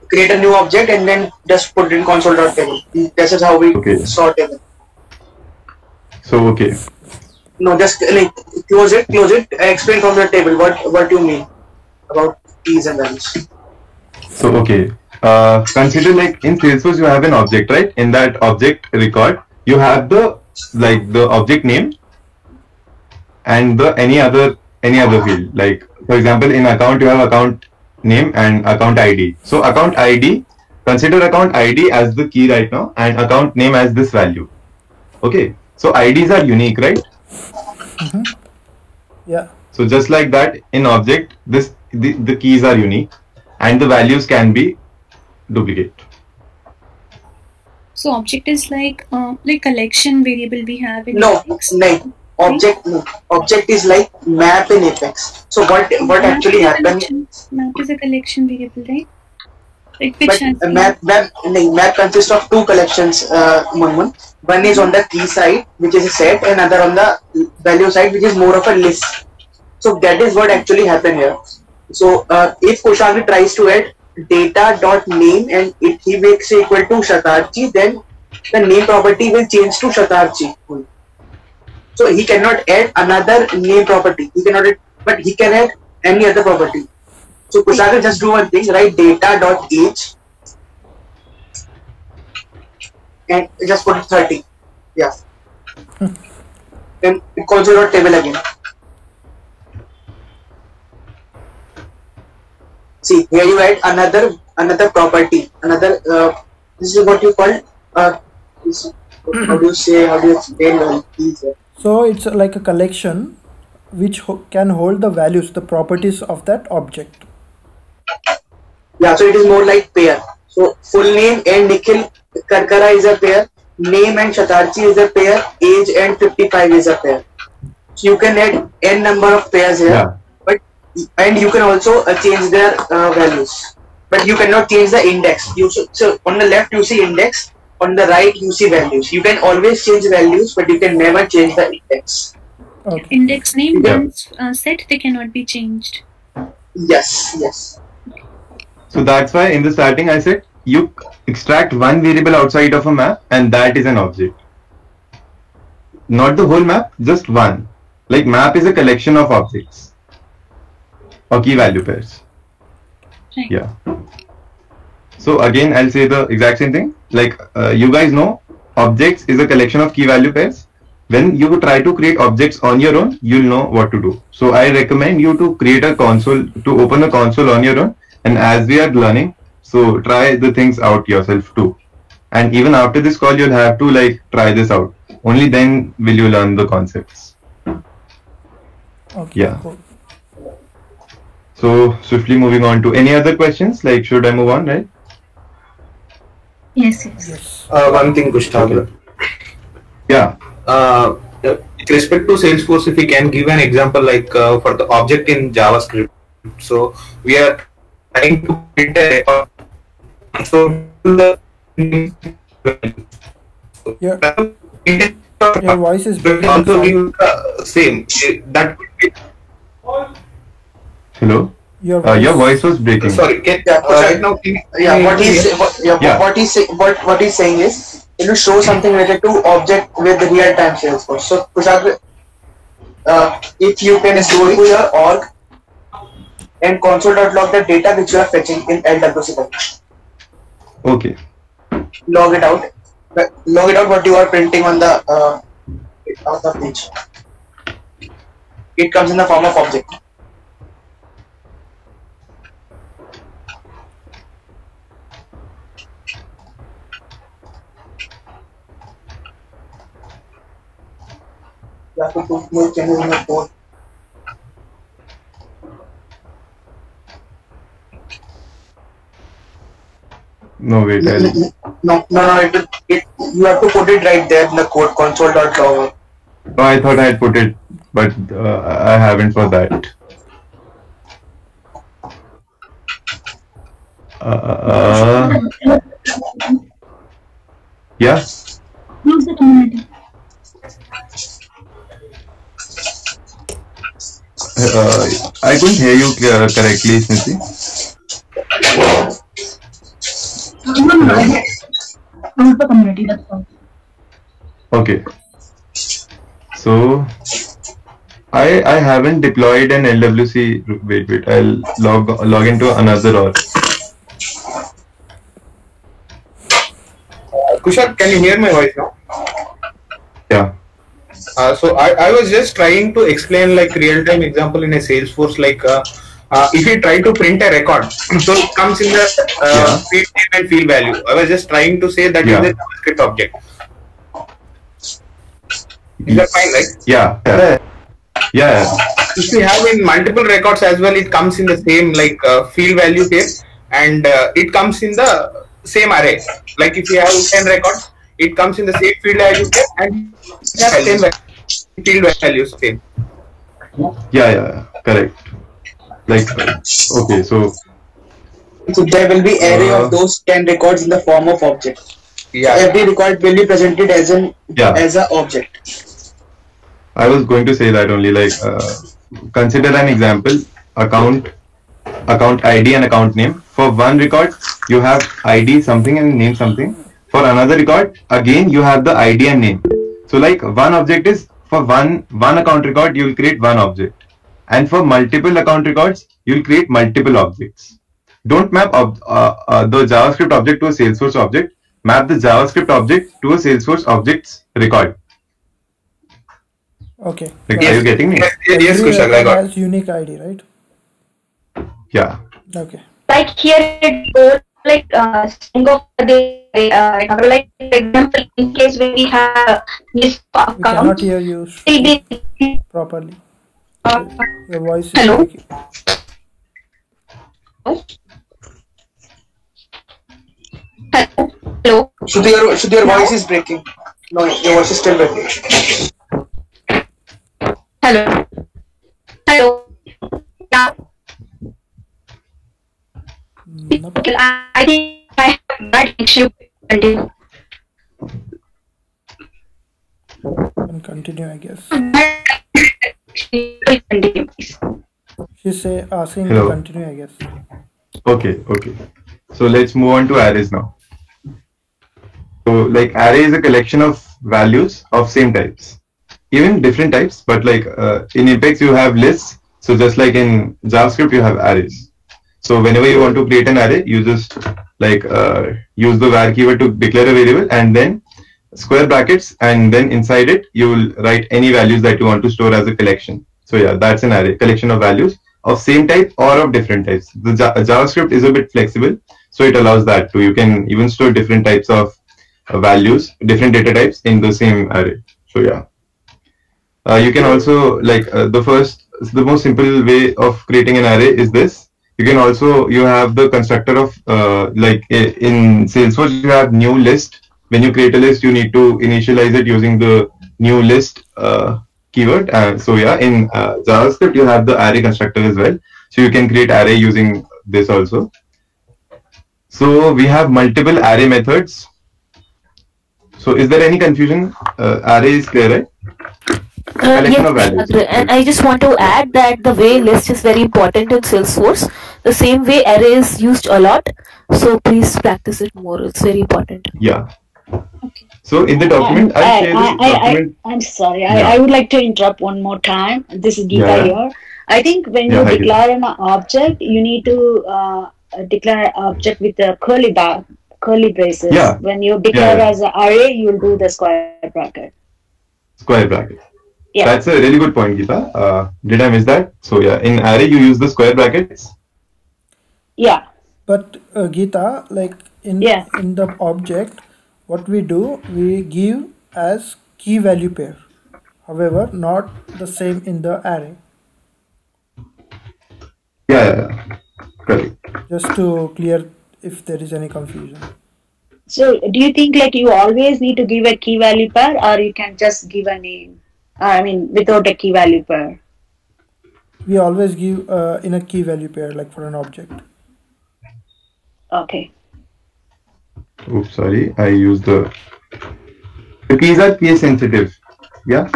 Create a new object and then just put it in console.table. This is how we sort table. So okay. No, just like close it. Explain from the table what you mean about keys and values. So okay. Consider like in Salesforce you have an object, right? In that object record you have the object name and the any other field. Like for example in account you have account name and account ID. So account ID, consider account ID as the key right now and account name as this value. Okay. So IDs are unique, right? Mm-hmm. Yeah. So just like that in object, the keys are unique and the values can be duplicate. So object is like collection variable we have in Apex. No. Object is like map in Apex. So what actually happens? Map is a collection variable, right? Like which map consists of two collections, Munmun. One is on the key side, which is a set, and another on the value side, which is more of a list. So that is what actually happened here. So if Kushagra tries to add data.name and if he makes it equal to Shatarchi, then the name property will change to Shatarchi. So he cannot add another name property. But he can add any other property. So Kushagra, just do one thing, write data.age and just put it 30. Yeah. Then console.table again. See, here you add another property, this is what you call how do you explain these? So it's like a collection which can hold the values, the properties of that object. Yeah, so it is more like pair. So full name and Nikhil Karkara is a pair, name and Shatarchi is a pair, age and 55 is a pair. So you can add n number of pairs here, and you can also change their values, but you cannot change the index. So on the left you see index, on the right you see values. You can always change values, but you can never change the index. Okay. Index name once set, they cannot be changed. Yes. So that's why in the starting I said you extract one variable outside of a map and that is an object. Not the whole map, just one. Like map is a collection of objects or key value pairs. Right. Yeah. So again I'll say the exact same thing. Like you guys know objects is a collection of key value pairs. When you try to create objects on your own, you'll know what to do. So I recommend you to create a console, to open a console on your own. And as we are learning, so try the things out yourself too. And even after this call, you'll have to like try this out. Only then will you learn the concepts. Okay, yeah. Cool. So swiftly moving on to any other questions? Like should I move on, right? Yes. One thing, Kushagra. Yeah. With respect to Salesforce, if we can give an example like for the object in JavaScript. So we are trying to print a record. So your voice is breaking. Also give same. That could be. Hello. Your voice was breaking. Sorry. Right now. What he's saying is, show something related to object with real-time Salesforce. So Kushagra, if you can go to your org and console.log the data which you are fetching in LWC. Okay. log it out. Log it out what you are printing on the page. It comes in the form of object. You have to put more changes in the code. No, wait. No. You have to put it right there in the code console.log. No, I thought I had put it, but I haven't for that. Yeah. Use the community. I couldn't hear you correctly, Smriti. No. Use the community. That's all. Okay. So I haven't deployed an LWC. Wait. I'll log into another OR. Kushal, can you hear my voice now? Yeah. So I was just trying to explain like real-time example in a Salesforce, like if you try to print a record, so it comes in the field name and field value. I was just trying to say that is a JavaScript object. Is that fine, right? Yeah. If you have in multiple records as well, it comes in the same like field value here, and it comes in the same array. Like if you have 10 records, it comes in the same field value here and same field values same. Yeah, correct. Like, okay, so there will be array of those 10 records in the form of object. Yeah. So every record will be presented as an object. I was going to say that only, like, consider an example, account ID and account name. For one record, you have ID something and name something. For another record, again, you have the ID and name. So like one object is, for one account record, you will create one object. And for multiple account records, you will create multiple objects. Don't map the JavaScript object to a Salesforce object. Map the JavaScript object to a Salesforce object's record. Okay. Like, are you getting me? Yes, Kushal, I got. Has unique ID, right? Yeah. Okay. Like here it goes like string of the like example in case when we have this We cannot account. hear you properly. Your voice is Hello? breaking. Hello. Shruti, your voice is breaking. No, your voice is still breaking. Hello. Now. Okay, I think I have bad issue. Continue. Can continue, I guess. Continue, please. She's asking Hello. to continue, I guess. Okay. So let's move on to arrays now. So like array is a collection of values of same types, even different types, but like in Apex you have lists. So just like in JavaScript you have arrays. So whenever you want to create an array, you just like use the var keyword to declare a variable and then square brackets, and then inside it you will write any values that you want to store as a collection. So yeah, that's an array, collection of values of same type or of different types. The JavaScript is a bit flexible, so it allows that too. You can even store different types of values, different data types in the same array. So yeah, you can also like the most simple way of creating an array is this. You can also, you have the constructor of like in Salesforce you have new list. When you create a list, you need to initialize it using the new list keyword. So yeah, in JavaScript you have the array constructor as well. So you can create array using this also. So we have multiple array methods. So is there any confusion? Array is clear, right? Collection of values. And I just want to add that the way list is very important in Salesforce, the same way array is used a lot. So please practice it more. It's very important. Yeah. So in the document, I'll share the document. I'm sorry. Yeah. I would like to interrupt one more time. This is Geeta here. I think when you hi, declare an object, you need to declare an object with a curly curly braces. Yeah. When you declare Yeah. as an array, you'll do the square bracket. Square bracket. Yeah. That's a really good point, Geeta. Did I miss that? So yeah, in array you use the square brackets. Yeah. But Geeta, like in the object, what we do, we give as key value pair. However, not the same in the array. Yeah. Correct. Just to clear if there is any confusion. So do you think like you always need to give a key value pair, or you can just give a name? I mean, without a key value pair. We always give in a key value pair, like for an object. Okay. Oops, sorry. I used the keys are case sensitive. Yeah.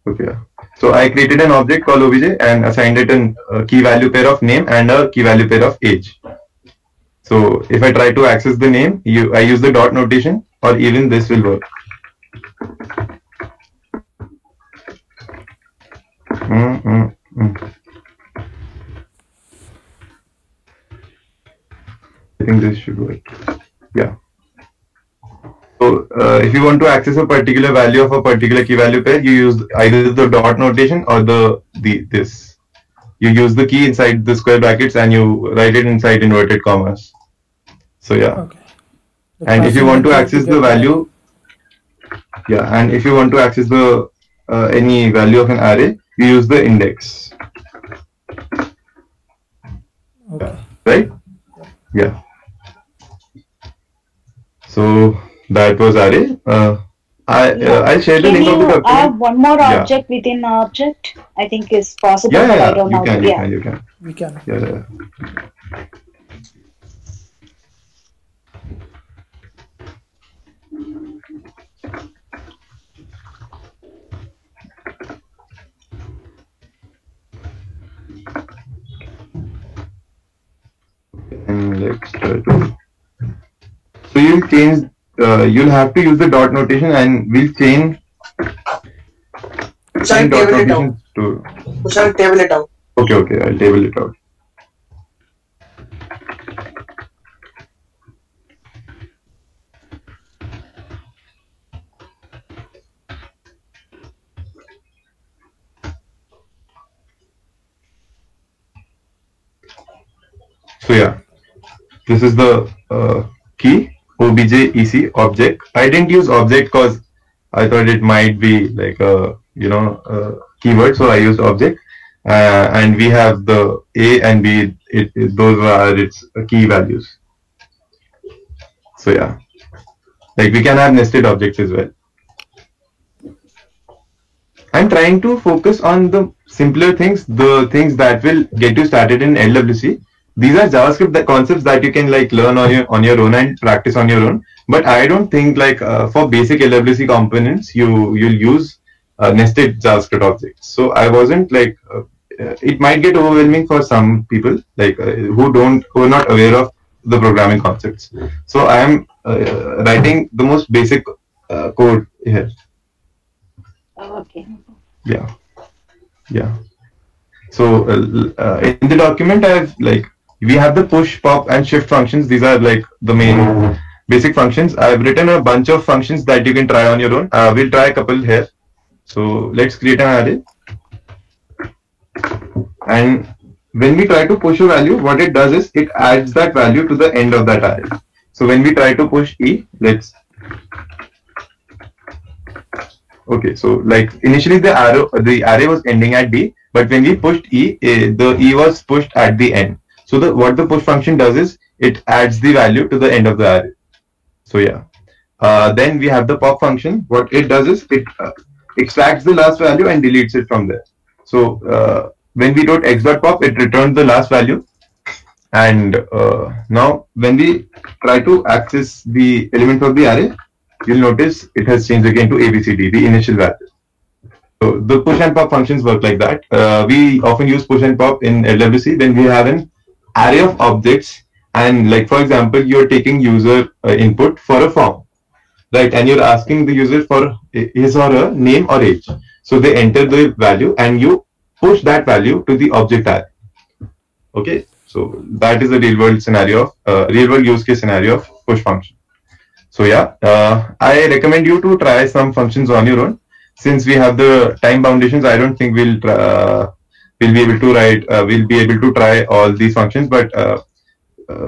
Okay. Yeah. So I created an object called obj and assigned it a key value pair of name and a key value pair of age. So if I try to access the name, I use the dot notation, or even this will work. I think this should work. Yeah. So if you want to access a particular value of a particular key value pair, you use either the dot notation or this. You use the key inside the square brackets and you write it inside inverted commas. So yeah. Okay. And if you want to access the value, and if you want to access the any value of an array, you use the index. Okay. Right? Yeah. So that was array. I'll share the Can link of the you document. add one more object within an object? I think is possible. Yeah, but I don't know. you can. We can. Yeah. And let's try to. So you'll change. You'll have to use the dot notation, and we'll change. Shall table it out? Shall table it out? Okay. I'll table it out. So yeah, this is the key objec object. I didn't use object because I thought it might be like a keyword, so I used object. And we have the A and B. Those are its key values. So yeah, like we can have nested objects as well. I'm trying to focus on the simpler things, the things that will get you started in LWC. These are JavaScript concepts that you can like learn on your own and practice on your own. But I don't think like for basic LWC components you'll use nested JavaScript objects. So I wasn't like it might get overwhelming for some people like who are not aware of the programming concepts. So I am writing the most basic code here. Okay. Yeah. So in the document we have the push, pop, and shift functions. These are like the main basic functions. I've written a bunch of functions that you can try on your own. We'll try a couple here. So let's create an array. And when we try to push a value, what it does is it adds that value to the end of that array. So when we try to push E, okay, so like initially the array was ending at D, but when we pushed E, the E was pushed at the end. So what the push function does is it adds the value to the end of the array. So yeah. Then we have the pop function. What it does is it extracts the last value and deletes it from there. So when we wrote x.pop, it returned the last value. And now when we try to access the element of the array, you'll notice it has changed again to ABCD, the initial value. So the push and pop functions work like that. We often use push and pop in LWC when we have an array of objects, and like for example, you're taking user input for a form, right? And you're asking the user for his or her name or age. So they enter the value and you push that value to the object array. Okay, so that is a real world scenario of real world use case scenario of push function. So yeah, I recommend you to try some functions on your own. Since we have the time foundations, I don't think we'll be able to write. We'll be able to try all these functions, but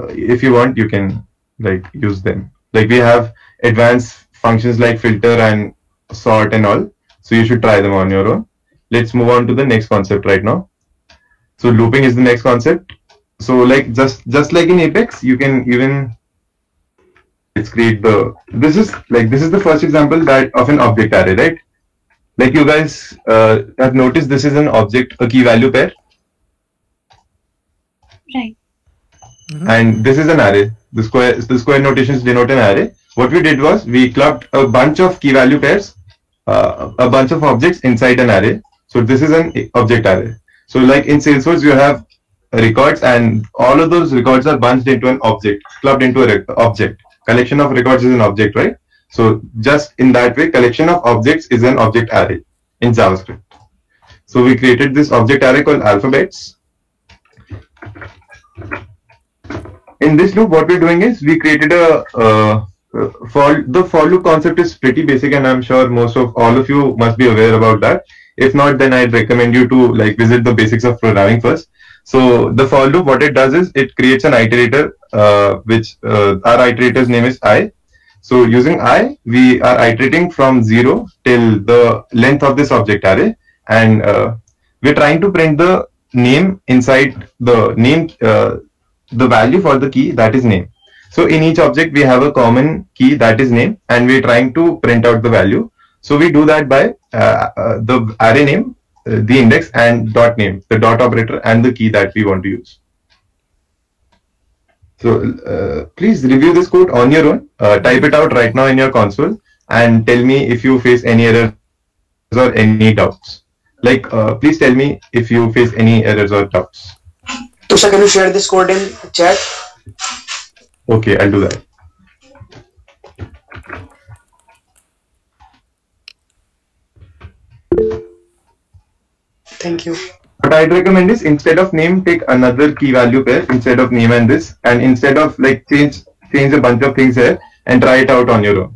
if you want, you can like use them. Like we have advanced functions like filter and sort and all. So you should try them on your own. Let's move on to the next concept right now. So looping is the next concept. So like just like in Apex, you can even let's create the. This is the first example that of an object array, right? Like you guys have noticed, this is an object, a key value pair. Right. And this is an array. The square notations denote an array. What we did was we clubbed a bunch of key value pairs, a bunch of objects inside an array. So this is an object array. So like in Salesforce, you have records, and all of those records are bunched into an object, clubbed into an object. Collection of records is an object, right? So just in that way, collection of objects is an object array in JavaScript. So we created this object array called alphabets. In this loop, what we're doing is we created a the for loop concept is pretty basic, and I'm sure most of all of you must be aware about that. If not, then I'd recommend you to like visit the basics of programming first. So the for loop, what it does is it creates an iterator, which our iterator's name is I. So using I, we are iterating from 0 till the length of this object array, and we're trying to print the name inside the name, the value for the key, that is name. So in each object, we have a common key, that is name, and we're trying to print out the value. So we do that by the array name, the index, and dot name, the dot operator, and the key that we want to use. So please review this code on your own. Type it out right now in your console and tell me if you face any errors or any doubts. Like, please tell me if you face any errors or doubts. Tusha, can you share this code in chat? Okay, I'll do that. Thank you. What I'd recommend is instead of name, take another key value pair instead of name and this, and instead of like change a bunch of things here and try it out on your own.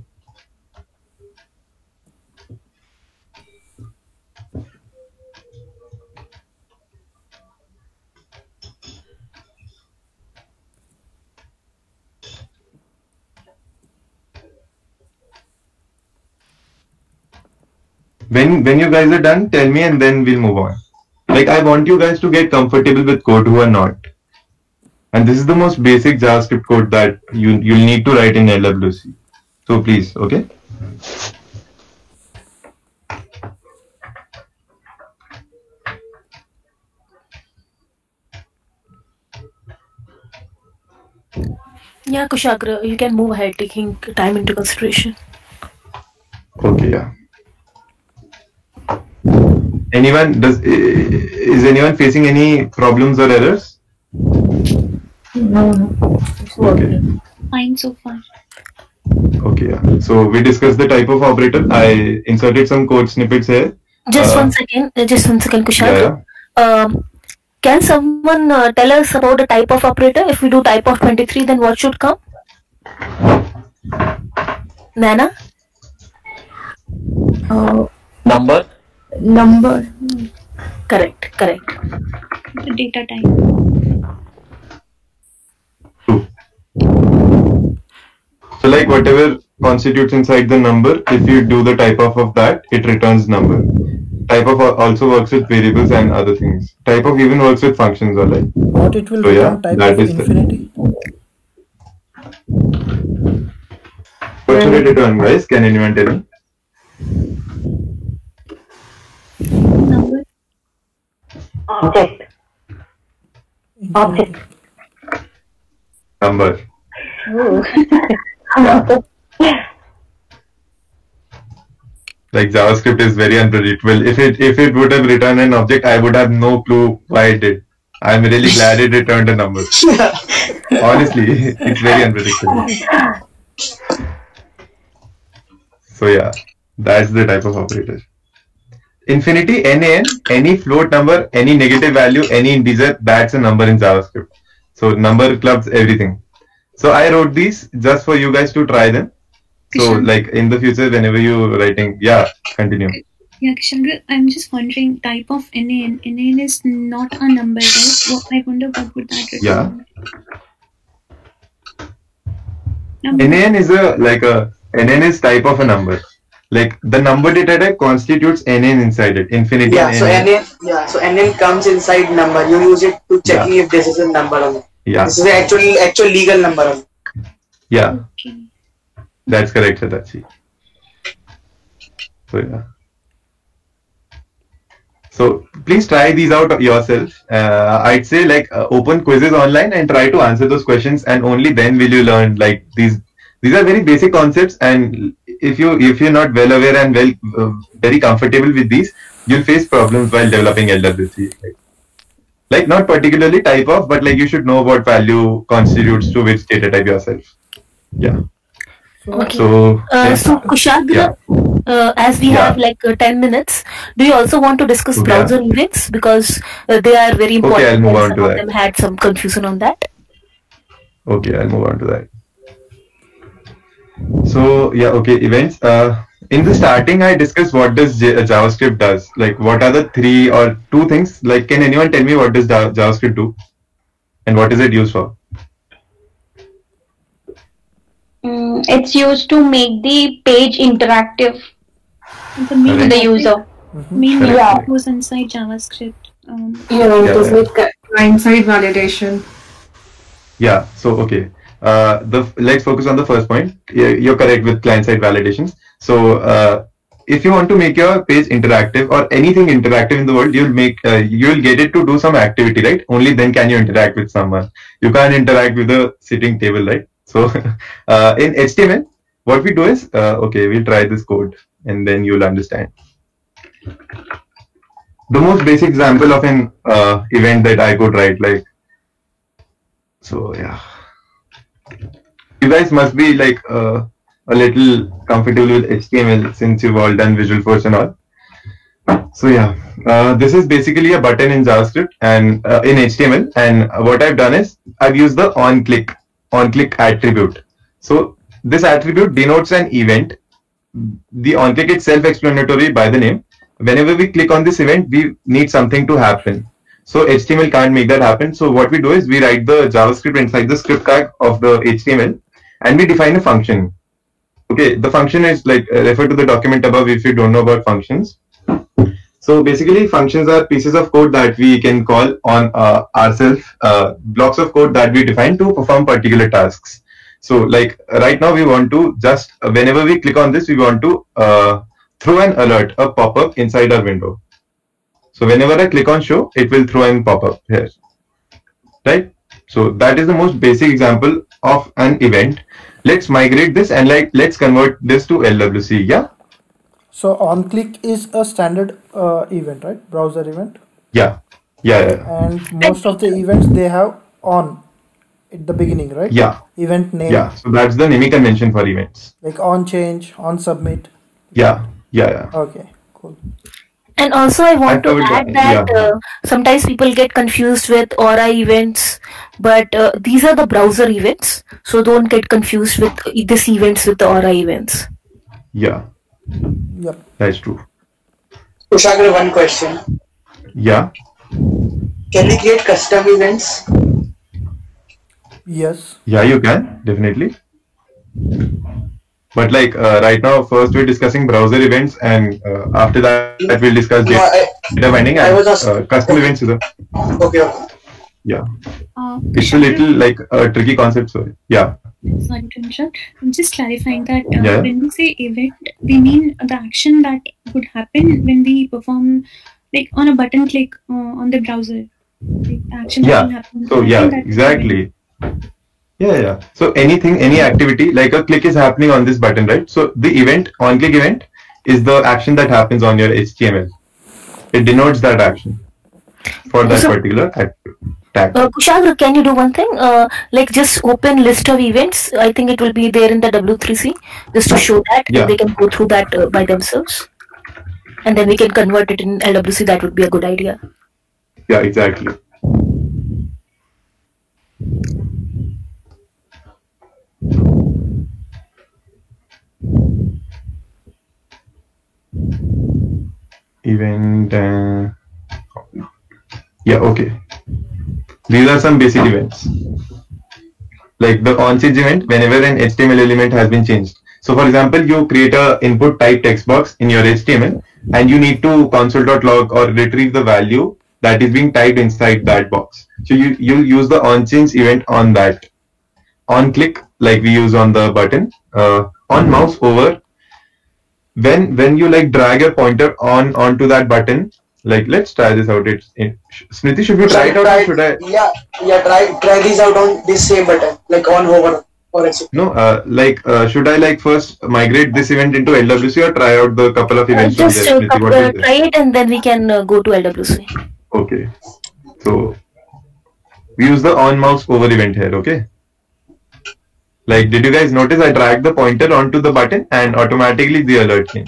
When you guys are done, tell me and then we'll move on. Like I want you guys to get comfortable with code who are not. And this is the most basic JavaScript code that you'll need to write in LWC. So please, okay? Yeah, Kushagra, you can move ahead, taking time into consideration. Okay, yeah. Is anyone facing any problems or errors? No. It's okay. Fine so far. Okay, yeah. So we discussed the type of operator. I inserted some code snippets here. Just one second, Kushagra. Yeah. Can someone tell us about the type of operator? If we do type of 23, then what should come? Nana? Number. Correct. The data type. So like whatever constitutes inside the number, if you do the type of that, it returns number. Type of also works with variables and other things. Type of even works with functions or like. What it will so return, yeah, type of infinity? What should it return, guys? Can anyone tell me? Number. Object. Number. Like JavaScript is very unpredictable. If it would have returned an object, I would have no clue why it did. I'm really glad it returned a number. Honestly, it's very unpredictable. So yeah, that's the type of operator. Infinity, NaN, any float number, any negative value, any integer, that's a number in JavaScript. So number clubs everything. So I wrote these just for you guys to try them. So like in the future, whenever you're writing, yeah, continue. Yeah, Kishandra, I'm just wondering, type of NaN. NaN is not a number, right? Well, I wonder what would that represent? Yeah. Number. NaN is NaN is type of a number. Like the number data type constitutes NaN inside it. Infinity. Yeah. So NaN comes inside number. You use it to checking if this is a number or not. Yeah. This is the actual legal number or not. Yeah. Okay. That's correct, Sadachi. So yeah. So please try these out yourself. I'd say open quizzes online and try to answer those questions, and only then will you learn like these. These are very basic concepts, and if you're not well aware and very comfortable with these, you'll face problems while developing LWC. Like not particularly type of, but like you should know what value constitutes to which data type yourself. Yeah. Okay. So Kushagra, as we have 10 minutes, do you also want to discuss browser events, because they are very important? Okay, I'll move on some to of that. them had some confusion on that. Okay, I'll move on to that. So yeah, okay, events. In the starting, I discussed what does JavaScript does. Like, what are the 3 or 2 things? Like, can anyone tell me what does JavaScript do, and what is it used for? It's used to make the page interactive The main to the user. main Correct. method goes inside JavaScript. Those like client-side validation. Yeah. So okay. Let's focus on the first point. You're correct with client-side validations. So if you want to make your page interactive or anything interactive in the world, you'll get it to do some activity, right? Only then can you interact with someone. You can't interact with a sitting table, right? So in HTML, what we do is okay, we'll try this code and then you'll understand. The most basic example of an event that I could write, like, so yeah, you guys must be like a little comfortable with HTML since you've all done Visualforce and all. So yeah, this is basically a button in JavaScript and in HTML, and what I've done is I've used the on-click attribute. So this attribute denotes an event. The on-click is self-explanatory by the name. Whenever we click on this event, we need something to happen. So HTML can't make that happen. So what we do is we write the JavaScript inside the script tag of the HTML, and we define a function. Okay, the function is like refer to the document above if you don't know about functions. So basically, functions are pieces of code that we can call on ourselves, blocks of code that we define to perform particular tasks. So like right now we want to just, whenever we click on this, we want to throw an alert, a pop-up inside our window. So whenever I click on show, it will throw an pop-up here, right? So that is the most basic example of an event. Let's migrate this and let's convert this to LWC, yeah? So on-click is a standard event, right? Browser event. Yeah. And most of the events they have on at the beginning, right? Yeah. Event name. Yeah. So that's the naming convention for events. Like on change, on submit. Yeah. Okay, cool. And also I want to add that yeah. Sometimes people get confused with Aura events, but these are the browser events. So don't get confused with these events with the Aura events. Yeah. Yep. That's true. Kushagra, one question. Yeah. Can we create custom events? Yes. Yeah, you can, definitely. But like right now, first we're discussing browser events, and after that we'll discuss data binding and custom events. Okay. Yeah. It's a little like a tricky concept, so yeah. Sorry to interrupt. I'm just clarifying that Yeah. when we say event, we mean the action that would happen when we perform, like on a button click on the browser. Like, the action that will Yeah. happen. So I yeah, think that- exactly. Yeah. So anything, any activity, like a click is happening on this button, right? So the event, on-click event, is the action that happens on your HTML. It denotes that action for that particular tag. Kushagra, can you do one thing? Like just open list of events. I think it will be there in the W3C just to show that they can go through that by themselves, and then we can convert it in LWC. That would be a good idea. Yeah, exactly. event. Yeah, okay. These are some basic events. Like the onChange event, whenever an HTML element has been changed. So for example, you create a input type text box in your HTML and you need to console.log or retrieve the value that is being typed inside that box. So you use the onChange event on that. On click, like we use on the button, on mouse over, when you like drag your pointer onto that button, like let's try this out. Smriti, should we try it out or should I? Yeah, try these out on this same button, like on hover or etc. No, should I like first migrate this event into LWC or try out the couple of events? Just try it and then we can go to LWC. Okay, so we use the on mouse over event here. Okay. Like, did you guys notice I dragged the pointer onto the button and automatically the alert came?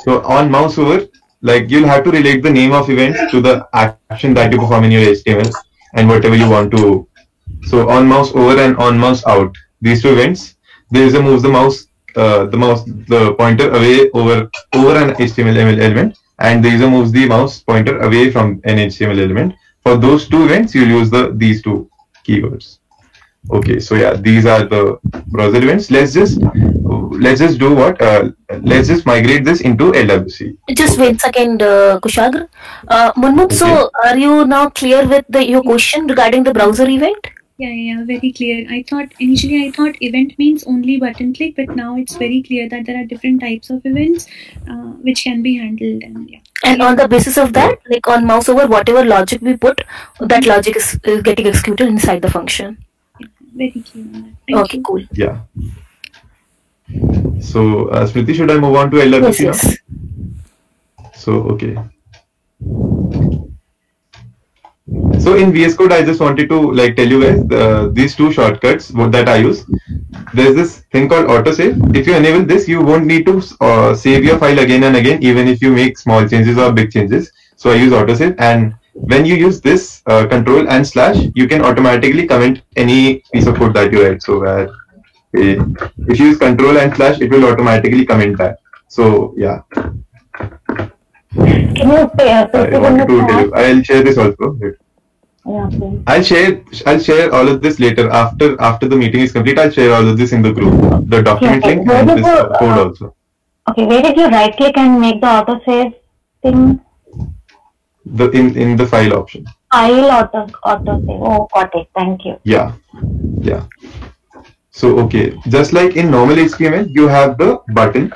So on mouse over, like you'll have to relate the name of event to the action that you perform in your HTML and whatever you want to. So on mouse over and on mouse out, these two events, the user moves the pointer away over an HTML element, and the user moves the mouse pointer away from an HTML element. For those two events, you'll use these two keywords. Okay, so yeah, these are the browser events. Let's just do what? Let's just migrate this into LWC. Just wait a second, Kushagra. Munmut, so are you now clear with your question regarding the browser event? Yeah, very clear. Initially I thought event means only button click, but now it's very clear that there are different types of events which can be handled. And on the basis of that, like on mouse over, whatever logic we put, that logic is getting executed inside the function. Very clear on that. Okay, cool. Yeah. So, Smriti, should I move on to LWC yes. now? So, okay. So in VS Code, I just wanted to like tell you guys these two shortcuts that I use. There's this thing called autosave. If you enable this, you won't need to save your file again and again, even if you make small changes or big changes. So I use autosave, and when you use this control and slash, you can automatically comment any piece of code that you write. So if you use control and slash, it will automatically comment that. So yeah. Can you I wanted to tell you. I'll share this also. Yeah, please. I'll share all of this later after the meeting is complete. I'll share all of this in the group, the document link and this code also. Okay, where did you right click and make the autosave thing? In the file option. File autosave. Oh, got it. Thank you. Yeah. So okay, just like in normal HTML, you have the button.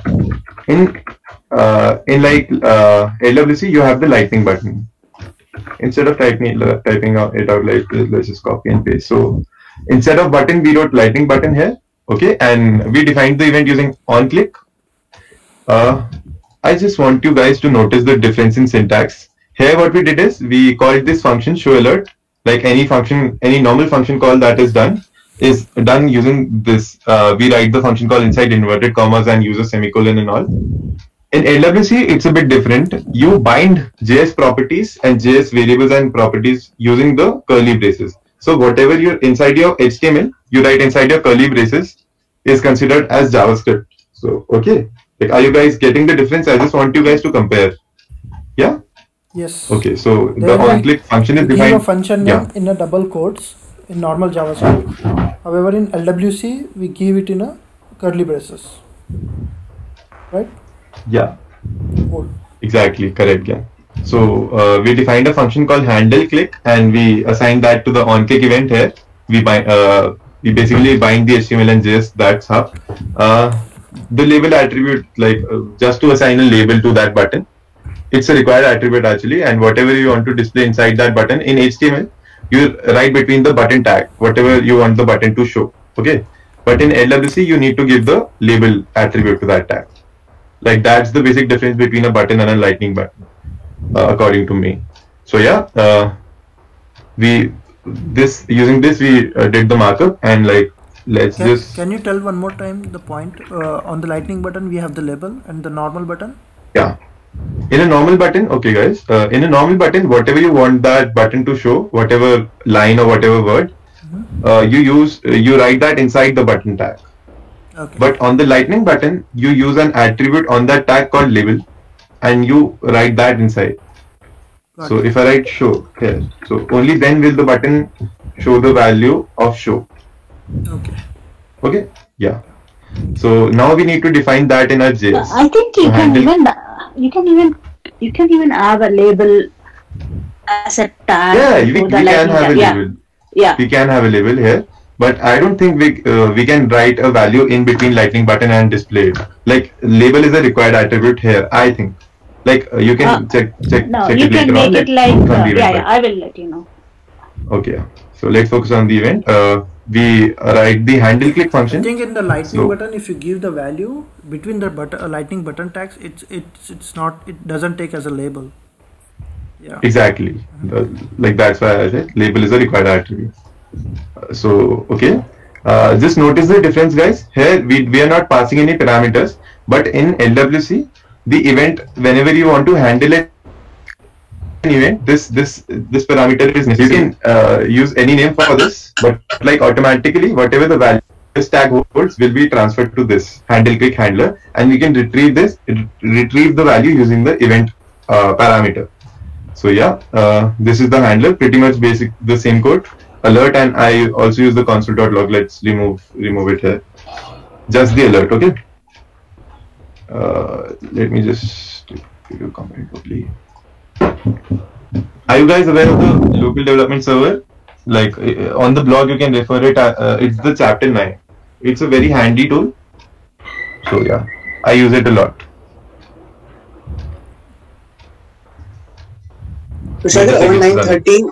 In like LWC, you have the lightning button. Instead of typing it out like this, let's just copy and paste. So instead of button, we wrote lightning button here. Okay, and we defined the event using on click. I just want you guys to notice the difference in syntax. Here, what we did is we called this function show alert. Like any function, any normal function call that is done using this. We write the function call inside inverted commas and use a semicolon and all. In LWC, it's a bit different. You bind JS properties and JS variables and properties using the curly braces. So whatever you're inside your HTML, you write inside your curly braces is considered as JavaScript. So, okay. Like, are you guys getting the difference? I just want you guys to compare. Yeah? Yes. Okay, so the on-click function is defined. We give a function name in a double quotes in normal JavaScript. However, in LWC, we give it in a curly braces. Right? Yeah. Cool. Exactly, correct. Yeah. So we defined a function called handle click, and we assigned that to the on click event here. We basically bind the HTML and JS that's up. The label attribute, like just to assign a label to that button, it's a required attribute actually, and whatever you want to display inside that button in HTML, you write between the button tag whatever you want the button to show. Okay, but in LWC you need to give the label attribute to that tag. Like that's the basic difference between a button and a lightning button, according to me. So yeah, using this we did the markup, and like Can you tell one more time the point? On the lightning button we have the label, and the normal button? Yeah. In a normal button, okay guys, in a normal button, whatever you want that button to show, whatever line or whatever word, you write that inside the button tag. Okay. But on the lightning button, you use an attribute on that tag called label, and you write that inside. So if I write show here, so only then will the button show the value of show. Okay. Okay. Yeah. So now we need to define that in our JS. I think you can even have a label as a tag. Yeah, we can have a label. Yeah. We can have a label here, but I don't think we can write a value in between lightning button and display it. Like label is a required attribute here, I think. Like you can check No, check you it can later make on. it like Yeah, I will let you know. Okay. So let's focus on the event. We write the handle click function. I think in the lightning button, if you give the value between the lightning button tags, it's not, it doesn't take as a label. Yeah. Exactly. Like that's why I said label is a required attribute. So okay. Just notice the difference, guys. Here we are not passing any parameters, but in LWC, the event, whenever you want to handle an event, this parameter is necessary. You can use any name for this, but like automatically whatever the value this tag holds will be transferred to this handle click handler, and we can retrieve the value using the event parameter. So yeah, this is the handler, pretty much basic, the same code. Alert, and I also use the console.log. Let's remove it here. Just the alert, okay? Let me just give you a comment properly. Are you guys aware of the local development server? Like on the blog, you can refer it. It's the chapter 9. It's a very handy tool. So yeah, I use it a lot. So on 913,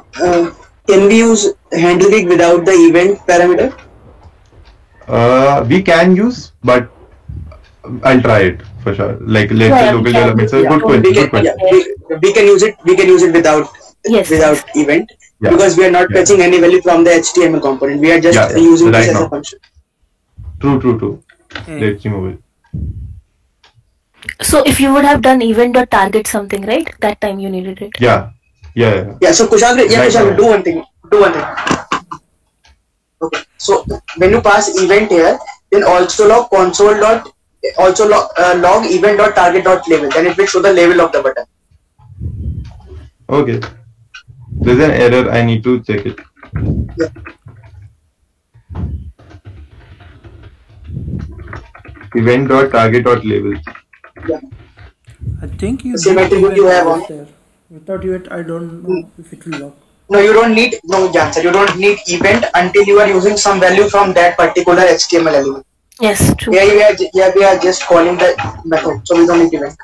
can we use handle click without the event parameter? We can use, but I'll try it for sure. Like the local development server. Good question. We can use it. We can use it without event because we are not fetching any value from the HTML component. We are just using this as a function. True. Let's remove it. So if you would have done event or target something, right? That time you needed it. Yeah. So Kushagra, do one thing. Okay. So when you pass event here, then also log log event.target.label. Then it will show the label of the button. Okay. There's an error. I need to check it. Yeah. Event.target.label. Yeah. I think you same attribute you have on there. Without event, I don't know if it will log. No, you don't need you don't need event until you are using some value from that particular HTML element. Yes, true. We are just calling the method, so we don't need event.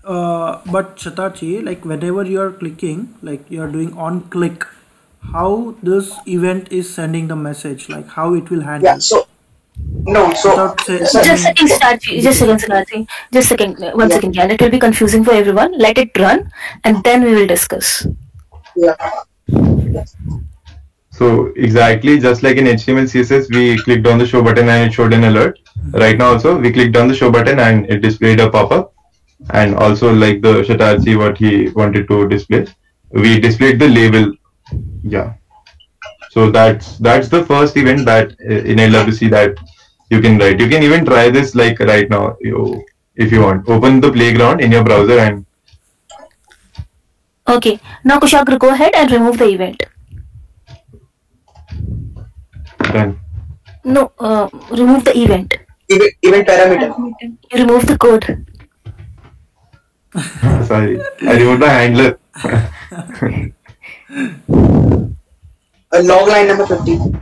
But Shatarchi, like whenever you are clicking, like you are doing on click, how this event is sending the message, like how it will handle. Yeah. So just a second, Siddharthi. Just a second. One second, Jan. It will be confusing for everyone. Let it run, and then we will discuss. Yeah. So exactly, just like in HTML CSS, we clicked on the show button and it showed an alert. Right now also, we clicked on the show button and it displayed a pop-up. And also like the Shatarchi, what he wanted to display, we displayed the label. Yeah. So that's the first event that in LWC that you can write. You can even try this like right now, if you want. Open the playground in your browser and. Okay. Now Kushagra, go ahead and remove the event. Done. No, remove the event. Event parameter. You remove the code. Sorry, I removed the handler. Log line number 15.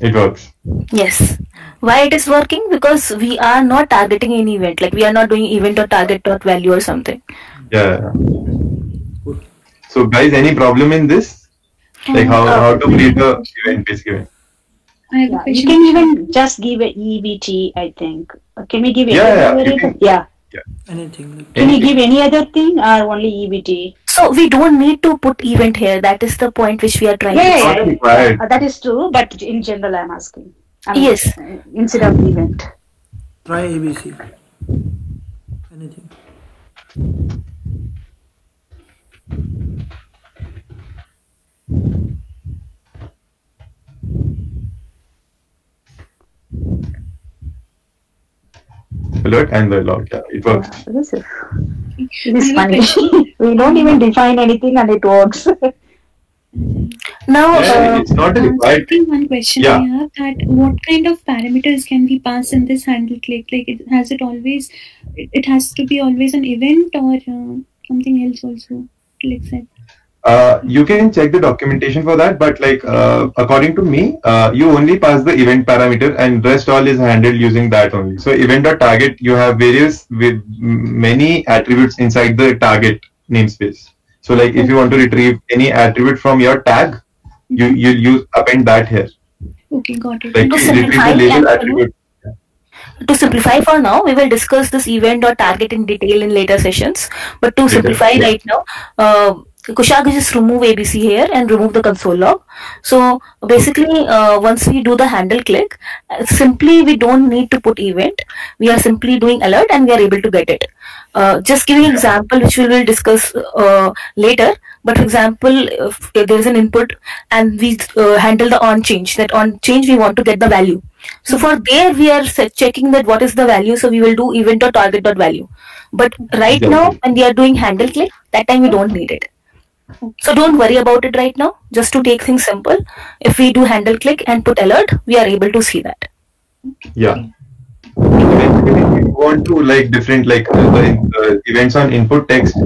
It works. Yes. Why it is working? Because we are not targeting any event. Like we are not doing event or target dot value or something. Yeah. So guys, any problem in this? Like how to create a event, basic event? You can even just give a EVT, I think. Can we give anything? Can you give any other thing or only EVT? So we don't need to put event here. That is the point which we are trying to say. That is true, but in general I'm asking. Yes. Instead of event. Try ABC. Anything. alert and the log. Yeah, it works. This is funny. We don't even define anything and it works. Now, it's not a required. I think one question I have that what kind of parameters can we pass in this handle click? Like, it has to be always an event or something else also? Like that. You can check the documentation for that, but like according to me, you only pass the event parameter and rest all is handled using that only. So event.target, you have various with many attributes inside the target namespace. So like if you want to retrieve any attribute from your tag, you append that here. Okay, got it. Like retrieve the label attribute. To simplify for now, we will discuss this event.target in detail in later sessions. But to simplify right now, Kushagra just remove ABC here and remove the console log. So basically, once we do the handle click, simply we don't need to put event. We are simply doing alert and we are able to get it. Just giving an example which we will discuss later. But for example, if there is an input and we handle the on change, that on change we want to get the value. So for there we are checking that what is the value. So we will do event.target.value. But right now when we are doing handle click, that time we don't need it. So don't worry about it right now. Just to take things simple, if we do handle click and put alert, we are able to see that. Yeah. Eventually, if you want to like different like the events on input text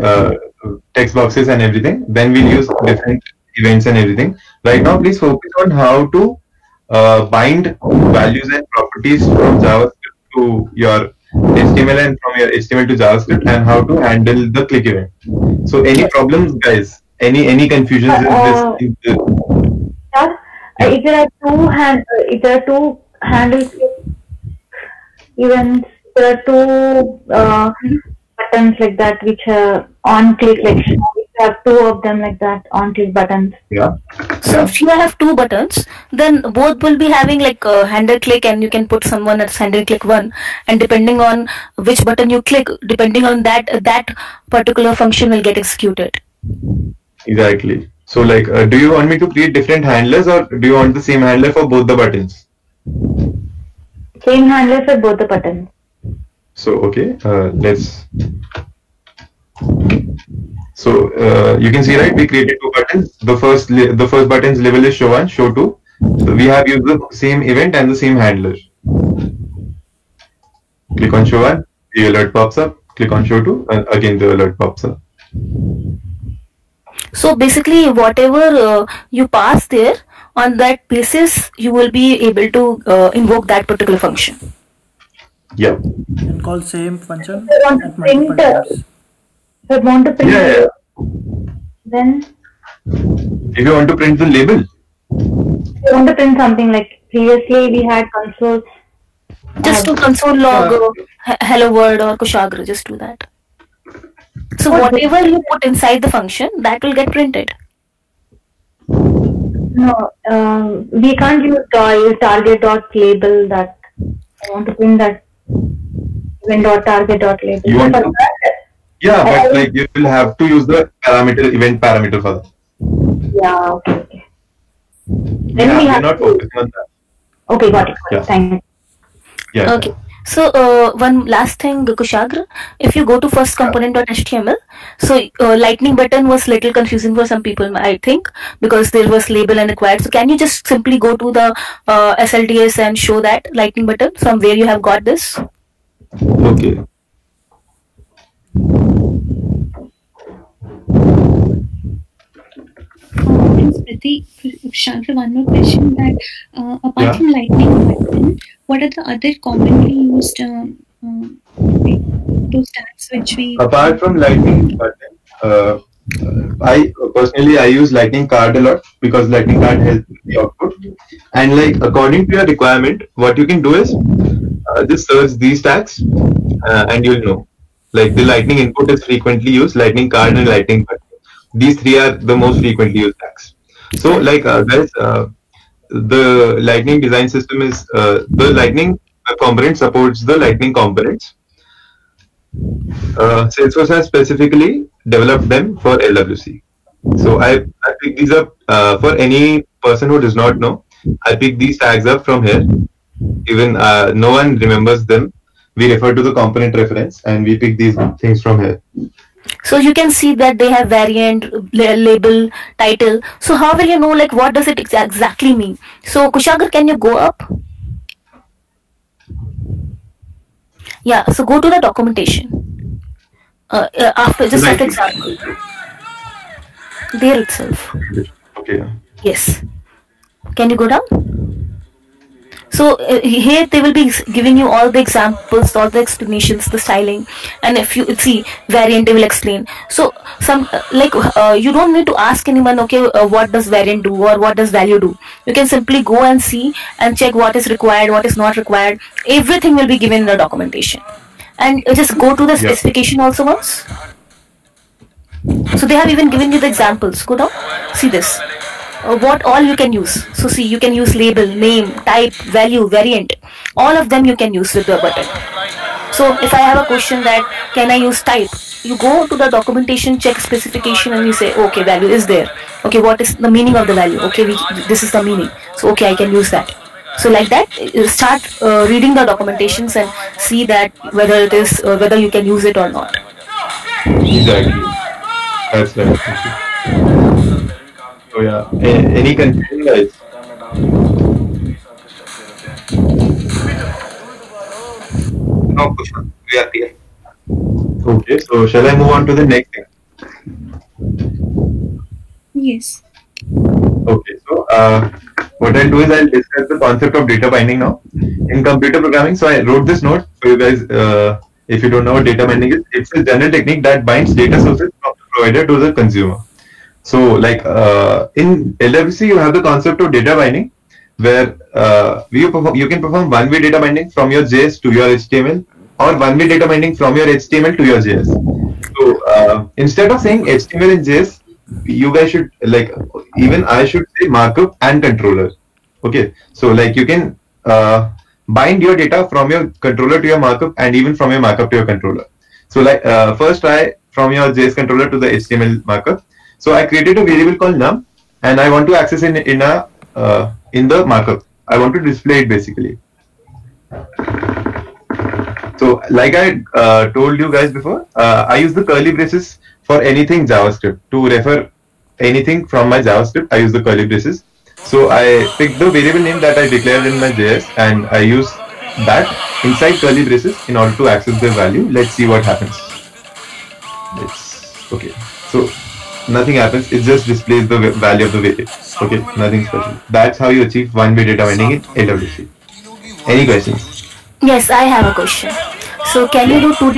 boxes and everything, then we'll use different events and everything. Right now, please focus on how to bind values and properties from JavaScript to your HTML and from your HTML to JavaScript, and how to handle the click event. So any problems, guys? Any confusions in this? If there are two handle events, there are two buttons like that which are on click, like we have two of them like that on click buttons. Yeah. So if you have two buttons, then both will be having like a handle click, and you can put someone as handle click 1, and depending on which button you click, depending on that particular function will get executed. Exactly. So like, do you want me to create different handlers, or do you want the same handler for both the buttons? Same handler for both the buttons. So okay, let's. So you can see, right, we created two buttons. The first button's label is show 1, show 2. So we have used the same event and the same handler. Click on show 1, the alert pops up. Click on show 2, and again the alert pops up. So basically, whatever you pass there, on that basis, you will be able to invoke that particular function. Yeah. And call same function I want to at multiple times. I want to print. Yeah. Then If you want to print the label. I want to print something like previously we had console. Just do console log hello world or Kushagra, just do that. So whatever you put inside the function, that will get printed. No, we can't use target.label that. I want to print that event.target.label. You want to? Yeah, but like you will have to use the event parameter for that. Yeah, okay. Then we are not focusing on that. Okay, got it. Yeah. Thank you. Yeah. Okay. So one last thing, Kushagra, if you go to first component.html, so lightning button was little confusing for some people, I think, because there was label and required. So can you just simply go to the SLTS and show that lightning button from where you have got this? Okay. Kushagra, one more question that apart from lightning button, what are the other commonly used those tags which we apart from lightning button, I personally use lightning card a lot because lightning card helps the output. And like according to your requirement, what you can do is just search these tags and you'll know. Like the lightning input is frequently used, lightning card and lightning button. These three are the most frequently used tags. So like guys, the lightning design system is the lightning component supports the lightning components. Salesforce has specifically developed them for LWC. So I picked these up for any person who does not know. I picked these tags up from here. Even no one remembers them we refer to the component reference and we pick these things from here. So you can see that they have variant, label, title. So how will you know like what does it exactly mean? So Kushagar, can you go up? Yeah, so go to the documentation. After just after example. There itself. Okay. Yes. Can you go down? So here they will be giving you all the examples, all the explanations, the styling, and if you see variant, they will explain. So some you don't need to ask anyone, okay, what does variant do or what does value do. You can simply go and see and check what is required, what is not required. Everything will be given in the documentation, and just go to the specification also once. So they have even given you the examples. Go down, see this. What all you can use. So see, you can use label, name, type, value, variant. All of them you can use with the button. So if I have a question that can I use type, you go to the documentation, check specification, and you say, okay, value is there. Okay, what is the meaning of the value? Okay, this is the meaning. So okay, I can use that. So like that, you start reading the documentations and see that whether it is whether you can use it or not. Exactly. That's right. So yeah, any confusion, guys? No question. We are clear. Okay, so shall I move on to the next thing? Yes. Okay, so what I'll do is I'll discuss the concept of data binding now. In computer programming, so I wrote this note for you guys. If you don't know what data binding is, it's a general technique that binds data sources from the provider to the consumer. So like in LWC, you have the concept of data binding, where you can perform one-way data binding from your JS to your HTML, or one-way data binding from your HTML to your JS. So instead of saying HTML and JS, you guys should even I should say markup and controller. Okay, so like you can bind your data from your controller to your markup and even from your markup to your controller. So like first try from your JS controller to the HTML markup. So I created a variable called num, and I want to access in the markup. I want to display it basically. So like I told you guys before, I use the curly braces for anything JavaScript. To refer anything from my JavaScript, I use the curly braces. So I pick the variable name that I declared in my JS, and I use that inside curly braces in order to access the value. Let's see what happens. Okay. So nothing happens. It just displays the value of the variable. Okay, nothing special. That's how you achieve one-way data binding in LWC. Any questions? Yes, I have a question. So can you do two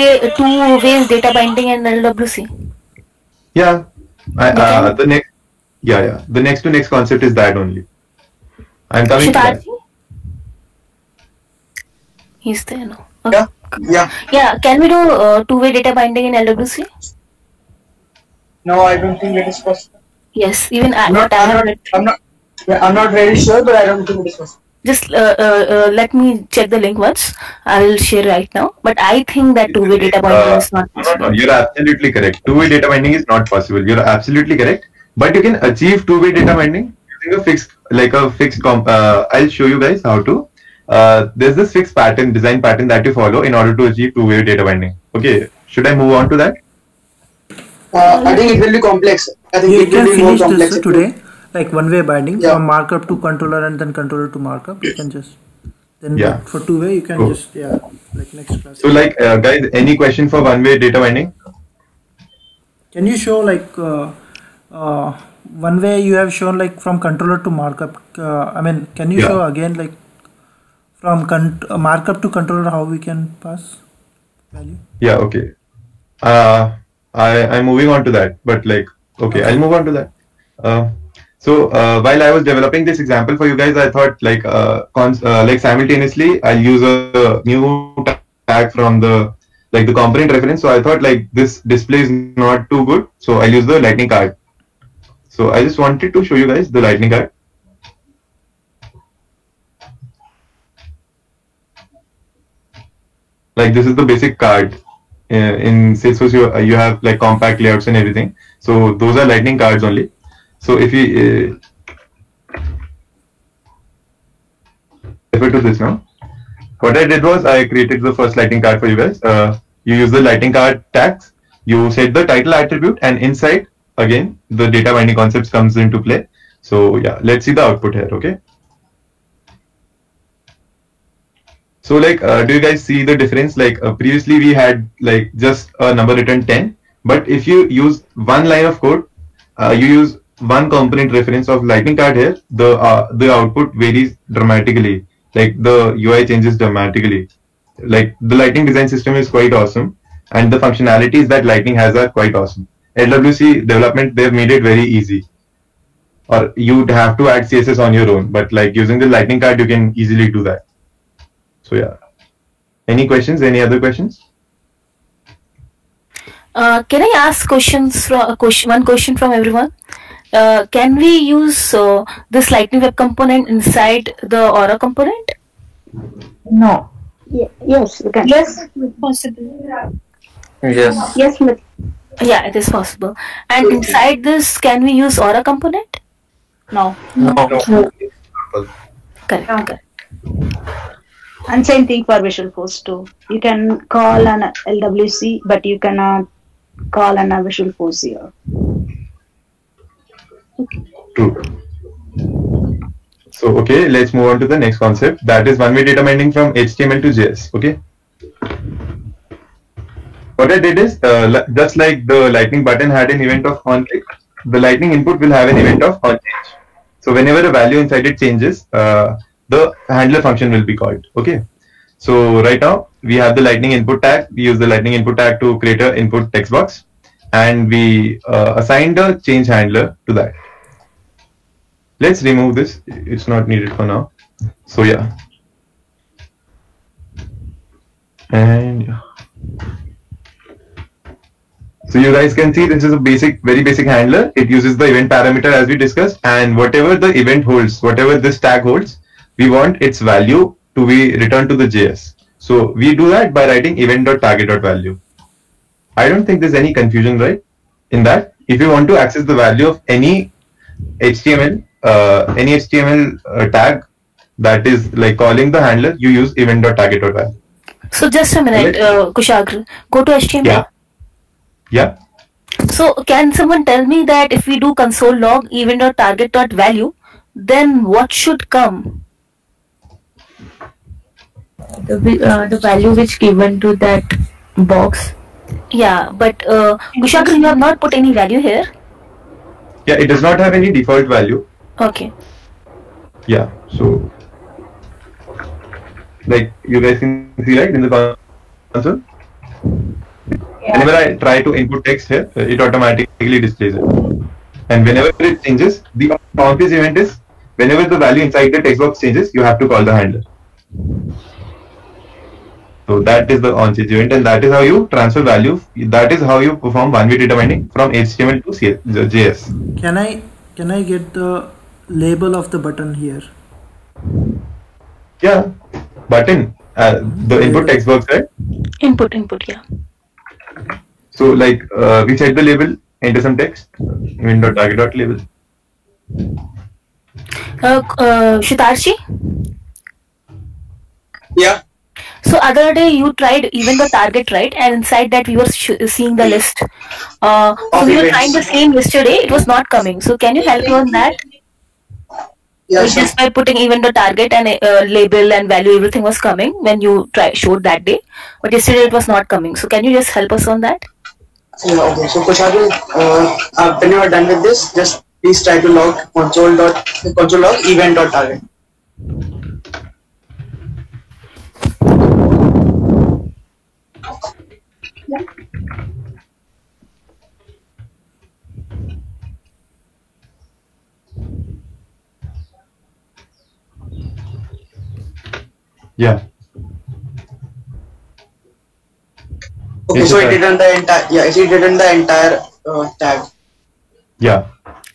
ways data binding in LWC? Yeah. The next to next concept is that only. I'm coming to that. He's there now. Okay. Yeah. Can we do two-way data binding in LWC? No, I don't think it is possible. Yes, even I'm not very sure, but I don't think it is possible. Just let me check the link once. I will share right now. But I think that two-way data binding is not possible. No, you're absolutely correct. Two-way data binding is not possible. You're absolutely correct. But you can achieve two-way data binding using a fixed, I'll show you guys how to. There's this fixed pattern, design pattern that you follow in order to achieve two-way data binding. Okay, should I move on to that? I think it will be complex. I think you it will be more complex today. Like one-way binding from markup to controller and then controller to markup. You can just for two-way you can just like next class. So like guys, any question for one-way data binding? Can you show like one way you have shown like from controller to markup? I mean, can you show again like from markup to controller how we can pass value? Yeah. Okay. I'm moving on to that, but okay, I'll move on to that. So while I was developing this example for you guys, I thought simultaneously I'll use a new tag from the component reference. So I thought this display is not too good, so I'll use the lightning card. So I just wanted to show you guys the lightning card. This is the basic card. In Salesforce you have compact layouts and everything. So those are lightning cards only. So if you refer to this now, what I did was I created the first lightning card for you guys. You use the lightning card tags. You set the title attribute, and inside again the data binding concepts comes into play. So yeah, let's see the output here. Okay. So like, do you guys see the difference? Like previously we had like just a number written 10, but if you use one line of code, you use one component reference of lightning card here, the output varies dramatically. Like the UI changes dramatically. Like the Lightning design system is quite awesome, and the functionalities that Lightning has are quite awesome. LWC development, they've made it very easy. Or you'd have to add CSS on your own, but like using the Lightning card, you can easily do that. So yeah. Any questions? Any other questions? Can I ask questions from one question from everyone? Can we use this Lightning Web component inside the Aura component? No. Yes, you can. Yes, possible. Yes. Yes, yeah, it is possible. And inside this, can we use Aura component? No. No. Correct. And same thing for Visual Force too. You can call an LWC, but you cannot call an Visual Force here. True. So okay, let's move on to the next concept. That is one-way data binding from HTML to JS. Okay. What I did is just like the Lightning button had an event of onClick, the Lightning input will have an event of onChange. So whenever a value inside it changes, the handler function will be called. Okay. So right now we have the Lightning input tag. We use the Lightning input tag to create an input text box, and we assigned a change handler to that. Let's remove this. It's not needed for now. So yeah. And yeah. So you guys can see this is a very basic handler. It uses the event parameter as we discussed, and whatever the event holds, whatever this tag holds, we want its value to be returned to the JS. So we do that by writing event.target.value. I don't think there's any confusion, right? In that, if you want to access the value of any HTML, tag that is like calling the handler, you use event.target.value. So just a minute, Kushagra, go to HTML. Yeah. So can someone tell me that if we do console log event.target.value, then what should come? The value which given to that box. Yeah, but Kushagra, you have not put any value here. Yeah, it does not have any default value. Okay. Yeah, so like you guys can see, right, in the console. Yeah. Whenever I try to input text here, it automatically displays it. And whenever it changes, the onChange event is whenever the value inside the text box changes, you have to call the handler. So that is the onChange event, and that is how you transfer value. That is how you perform one-way data binding from HTML to JS. Can I get the label of the button here? Yeah, button. The input text box, right? Input, yeah. So like we set the label, enter some text, event.target.label. Shutarshi? Yeah. So other day you tried event.target, right? And inside that we were seeing the list. So we were trying the same yesterday. It was not coming. So can you help me on that? Yeah, so just by putting event.target and label and value, everything was coming when you showed that day. But yesterday it was not coming. So can you just help us on that? Yeah, okay. So Kushagra, when you are done with this, just please try to log console log event.target. Yeah. Okay, so it did the entire. Yeah, it did the entire tag. Yeah.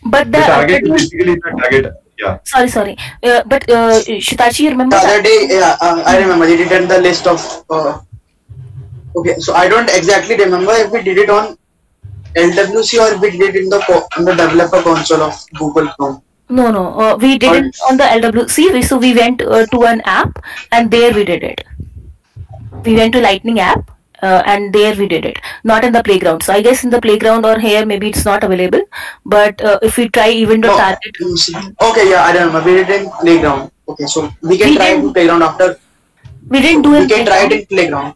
But the target is basically the target. Yeah. Sorry. But Shitachi, you remember? The other day, yeah, I remember. It did the list of. Okay, so I don't exactly remember if we did it on LWC or if we did it in the developer console of Google Chrome. No, we did it on the LWC. So we went to an app and there we did it. we went to Lightning app. And there we did it, not in the playground. So I guess in the playground or here maybe it's not available. But if we try event.target. Okay, yeah, I don't know. We did it in playground. Okay, so we can try it in playground after. We didn't do it. We can try it in playground.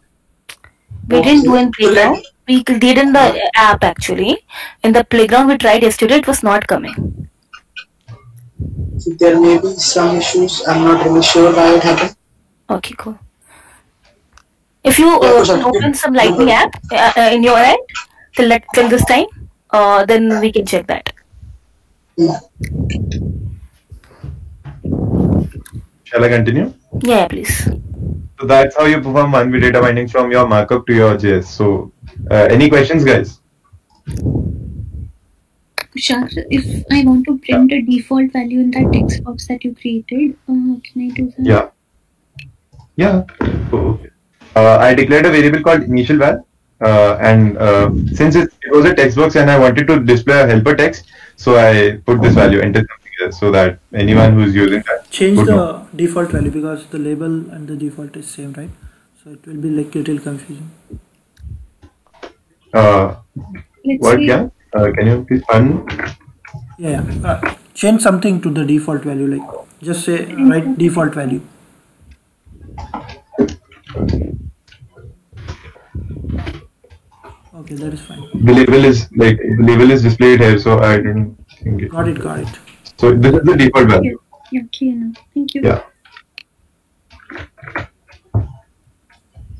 We didn't do in playground. We did in the app actually. In the playground we tried yesterday. It was not coming. So there may be some issues. I'm not really sure why it happened. Okay, cool. If you open some Lightning app in your end till this time, then we can check that. Shall I continue? Yeah, please. So that's how you perform one-way data binding from your markup to your JS. So any questions, guys? Tushar, if I want to print the default value in that text box that you created, can I do that? Yeah. Yeah. Okay. I declared a variable called initial val, and since it was a text box and I wanted to display a helper text, so I put this value, enter something else, so that anyone who's using that change the default value, because the label and the default is same, right? So it will be like little confusing. What? Yeah. Can you please pardon? Yeah. Change something to the default value, like just say write default value. Okay, that is fine. The label is displayed here, so I didn't think it. Got it. So this is the default value. Yeah, clear now. Thank you. Yeah.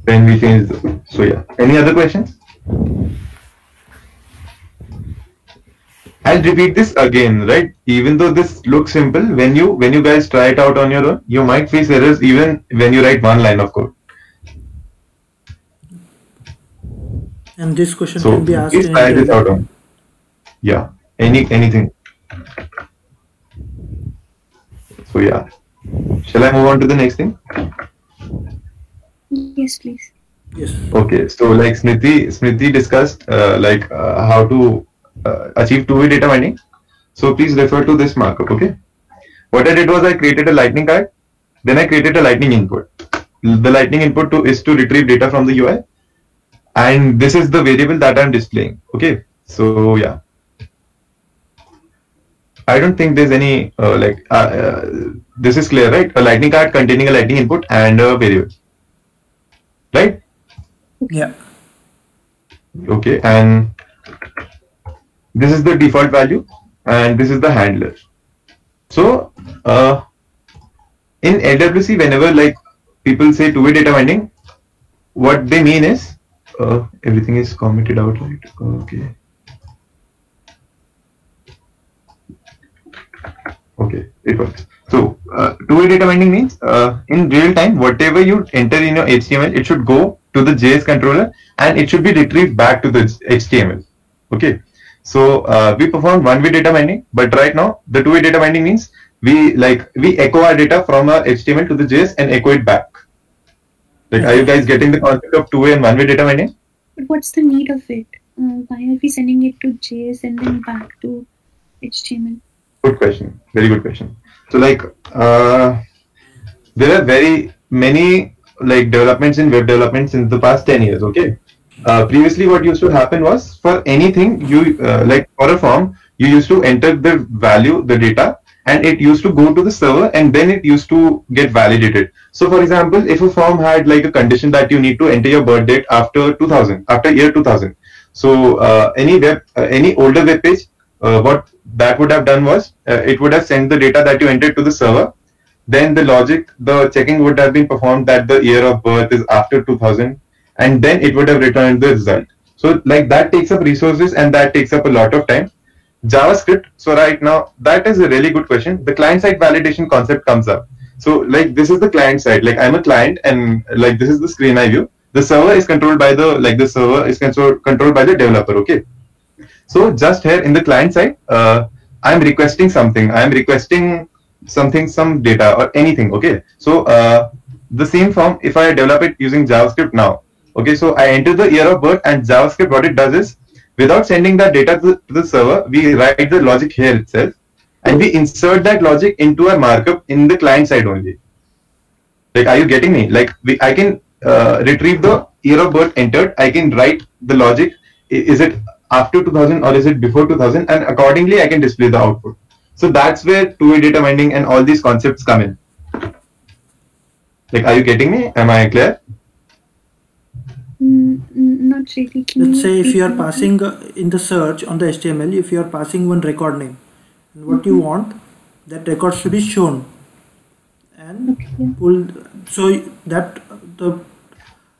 Then we change. So yeah. Any other questions? I'll repeat this again, right? Even though this looks simple, when you guys try it out on your own, you might face errors even when you write one line of code. And this question can be asked. Please try this out on. Yeah. Anything. So yeah. Shall I move on to the next thing? Yes, please. Yes. Okay. So like Smriti discussed how to achieve two-way data binding. So please refer to this markup. Okay. What I did was I created a lightning card. Then I created a lightning input. The lightning input is to retrieve data from the UI. And this is the variable that I'm displaying. Okay, so yeah, I don't think there's any this is clear, right? A lightning card containing a lightning input and a variable, right? Yeah. Okay, and this is the default value and this is the handler. So in LWC, whenever like people say two-way data binding, what they mean is everything is commented out, right? Okay. Okay, it works. So two-way data binding means in real time, whatever you enter in your HTML, it should go to the JS controller and it should be retrieved back to the HTML. Okay. So we perform one-way data binding, but right now the two-way data binding means we echo our data from our HTML to the JS and echo it back. Like, are you guys getting the concept of two-way and one-way data binding? But what's the need of it? Why are we sending it to JS and then back to HTML? Good question. Very good question. So like, there are very many like developments in web development since the past 10 years. Okay. Previously, what used to happen was for anything you like for a form, you used to enter the value, the data, and it used to go to the server and then it used to get validated. So for example, if a form had like a condition that you need to enter your birth date after 2000, after year 2000. So any older web page, what that would have done was it would have sent the data that you entered to the server. Then the checking would have been performed that the year of birth is after 2000, and then it would have returned the result. So like that takes up resources and that takes up a lot of time. JavaScript, so right now that is a really good question. The client-side validation concept comes up. So like this is the client side, like I'm a client and like this is the screen I view. The server is controlled by controlled by the developer. Okay. So just here in the client side, I'm requesting something. I'm requesting some data or anything. Okay. So the same form, if I develop it using JavaScript now, okay. So I enter the year of birth and JavaScript, what it does is, without sending that data to the server, we write the logic here itself, and we insert that logic into a markup in the client side only. Like, are you getting me? Like, I can retrieve the year of birth entered, I can write the logic. Is it after 2000 or is it before 2000? And accordingly, I can display the output. So that's where two-way data binding and all these concepts come in. Like, are you getting me? Am I clear? Not really. Let's say if you are passing in the search on the HTML, if you are passing one record name, and what you want, that record should be shown and pulled, so that the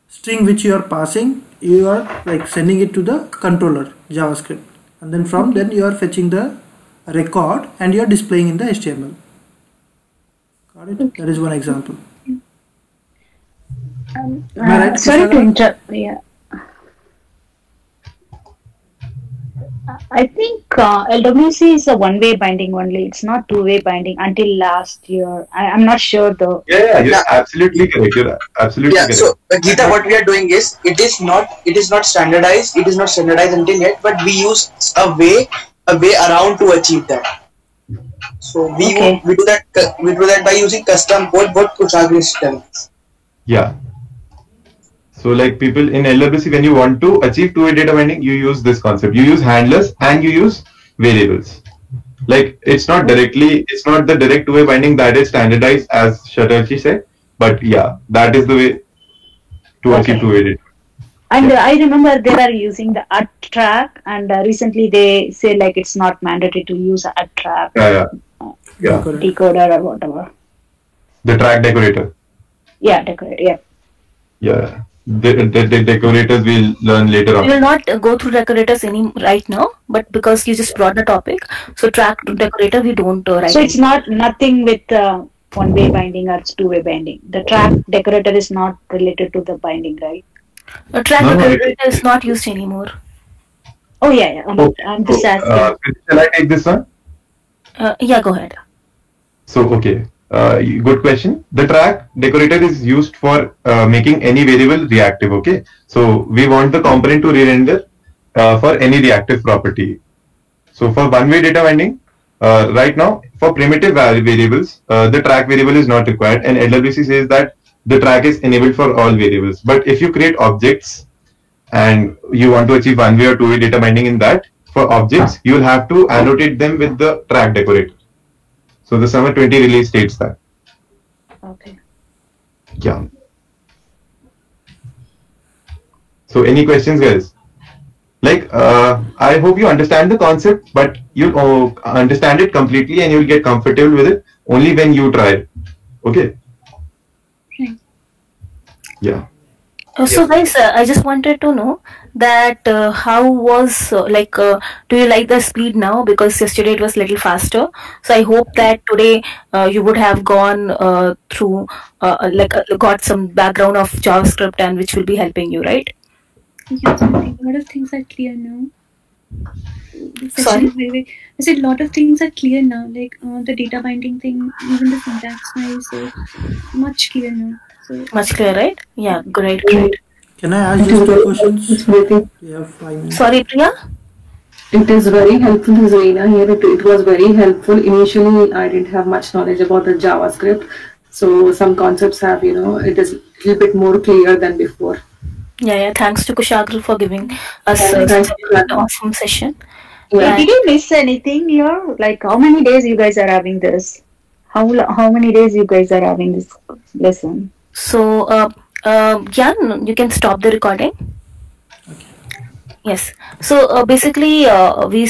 string which you are passing, you are like sending it to the controller JavaScript, and then from then you are fetching the record and you are displaying in the HTML. Got it? That is one example. Am I right, sorry to Kushara? interrupt. Yeah. I think LWC is a one-way binding only. It's not two-way binding until last year. I'm not sure though. Yeah, you're absolutely correct. You're absolutely correct. So Geeta, what we are doing is it is not standardized. It is not standardized until yet, but we use a way around to achieve that. So we do that by using custom code. What Kushagra is telling us. Yeah. So like people in LWC, when you want to achieve two-way data binding, you use this concept. You use handlers and you use variables. Like it's not the direct two-way binding that is standardized as Shatarji said, but yeah, that is the way to achieve two-way data. And I remember they were using the AdTrack, and recently they say like it's not mandatory to use AdTrack, decoder or whatever. The track decorator. Yeah, decorator. Yeah. Yeah. The decorators we'll learn later on. We will not go through decorators right now, but because you just brought the topic, so track decorator we don't write. So it's nothing with one-way binding or it's two-way binding. The track decorator is not related to the binding, right? The track decorator is not used anymore. Oh yeah. I'm just asking. Shall I take this one? Yeah, go ahead. So okay. Good question. The track decorator is used for making any variable reactive. Okay, so we want the component to re-render for any reactive property. So for one-way data binding, right now for primitive variables, the track variable is not required, and LWC says that the track is enabled for all variables. But if you create objects and you want to achieve one-way or two-way data binding in that, for objects you will have to annotate them with the track decorator. So the Summer 20 release states that. Okay. Yeah. So any questions, guys? Like, I hope you understand the concept, but you'll understand it completely and you'll get comfortable with it only when you try it. Okay? Yeah. So guys, I just wanted to know that how was do you like the speed now, because yesterday it was a little faster, so I hope that today you would have gone through got some background of JavaScript and which will be helping you, right? Yes, I think a lot of things are clear now. Sorry? I said a lot of things are clear now, like the data binding thing, even the syntax wise, so much clear now. So, much clear, right? Yeah, great. Can I ask just two questions? We have 5 minutes. Sorry, Priya? It is very helpful, Zarina. Here it was very helpful. Initially, I didn't have much knowledge about the JavaScript, so some concepts have, it is a little bit more clear than before. Yeah. Thanks to Kushagra for giving us an awesome session. Yeah. Did you miss anything here? Like how many days you guys are having this? How many days you guys are having this lesson? So, Jan, you can stop the recording. Okay. Yes. So basically, we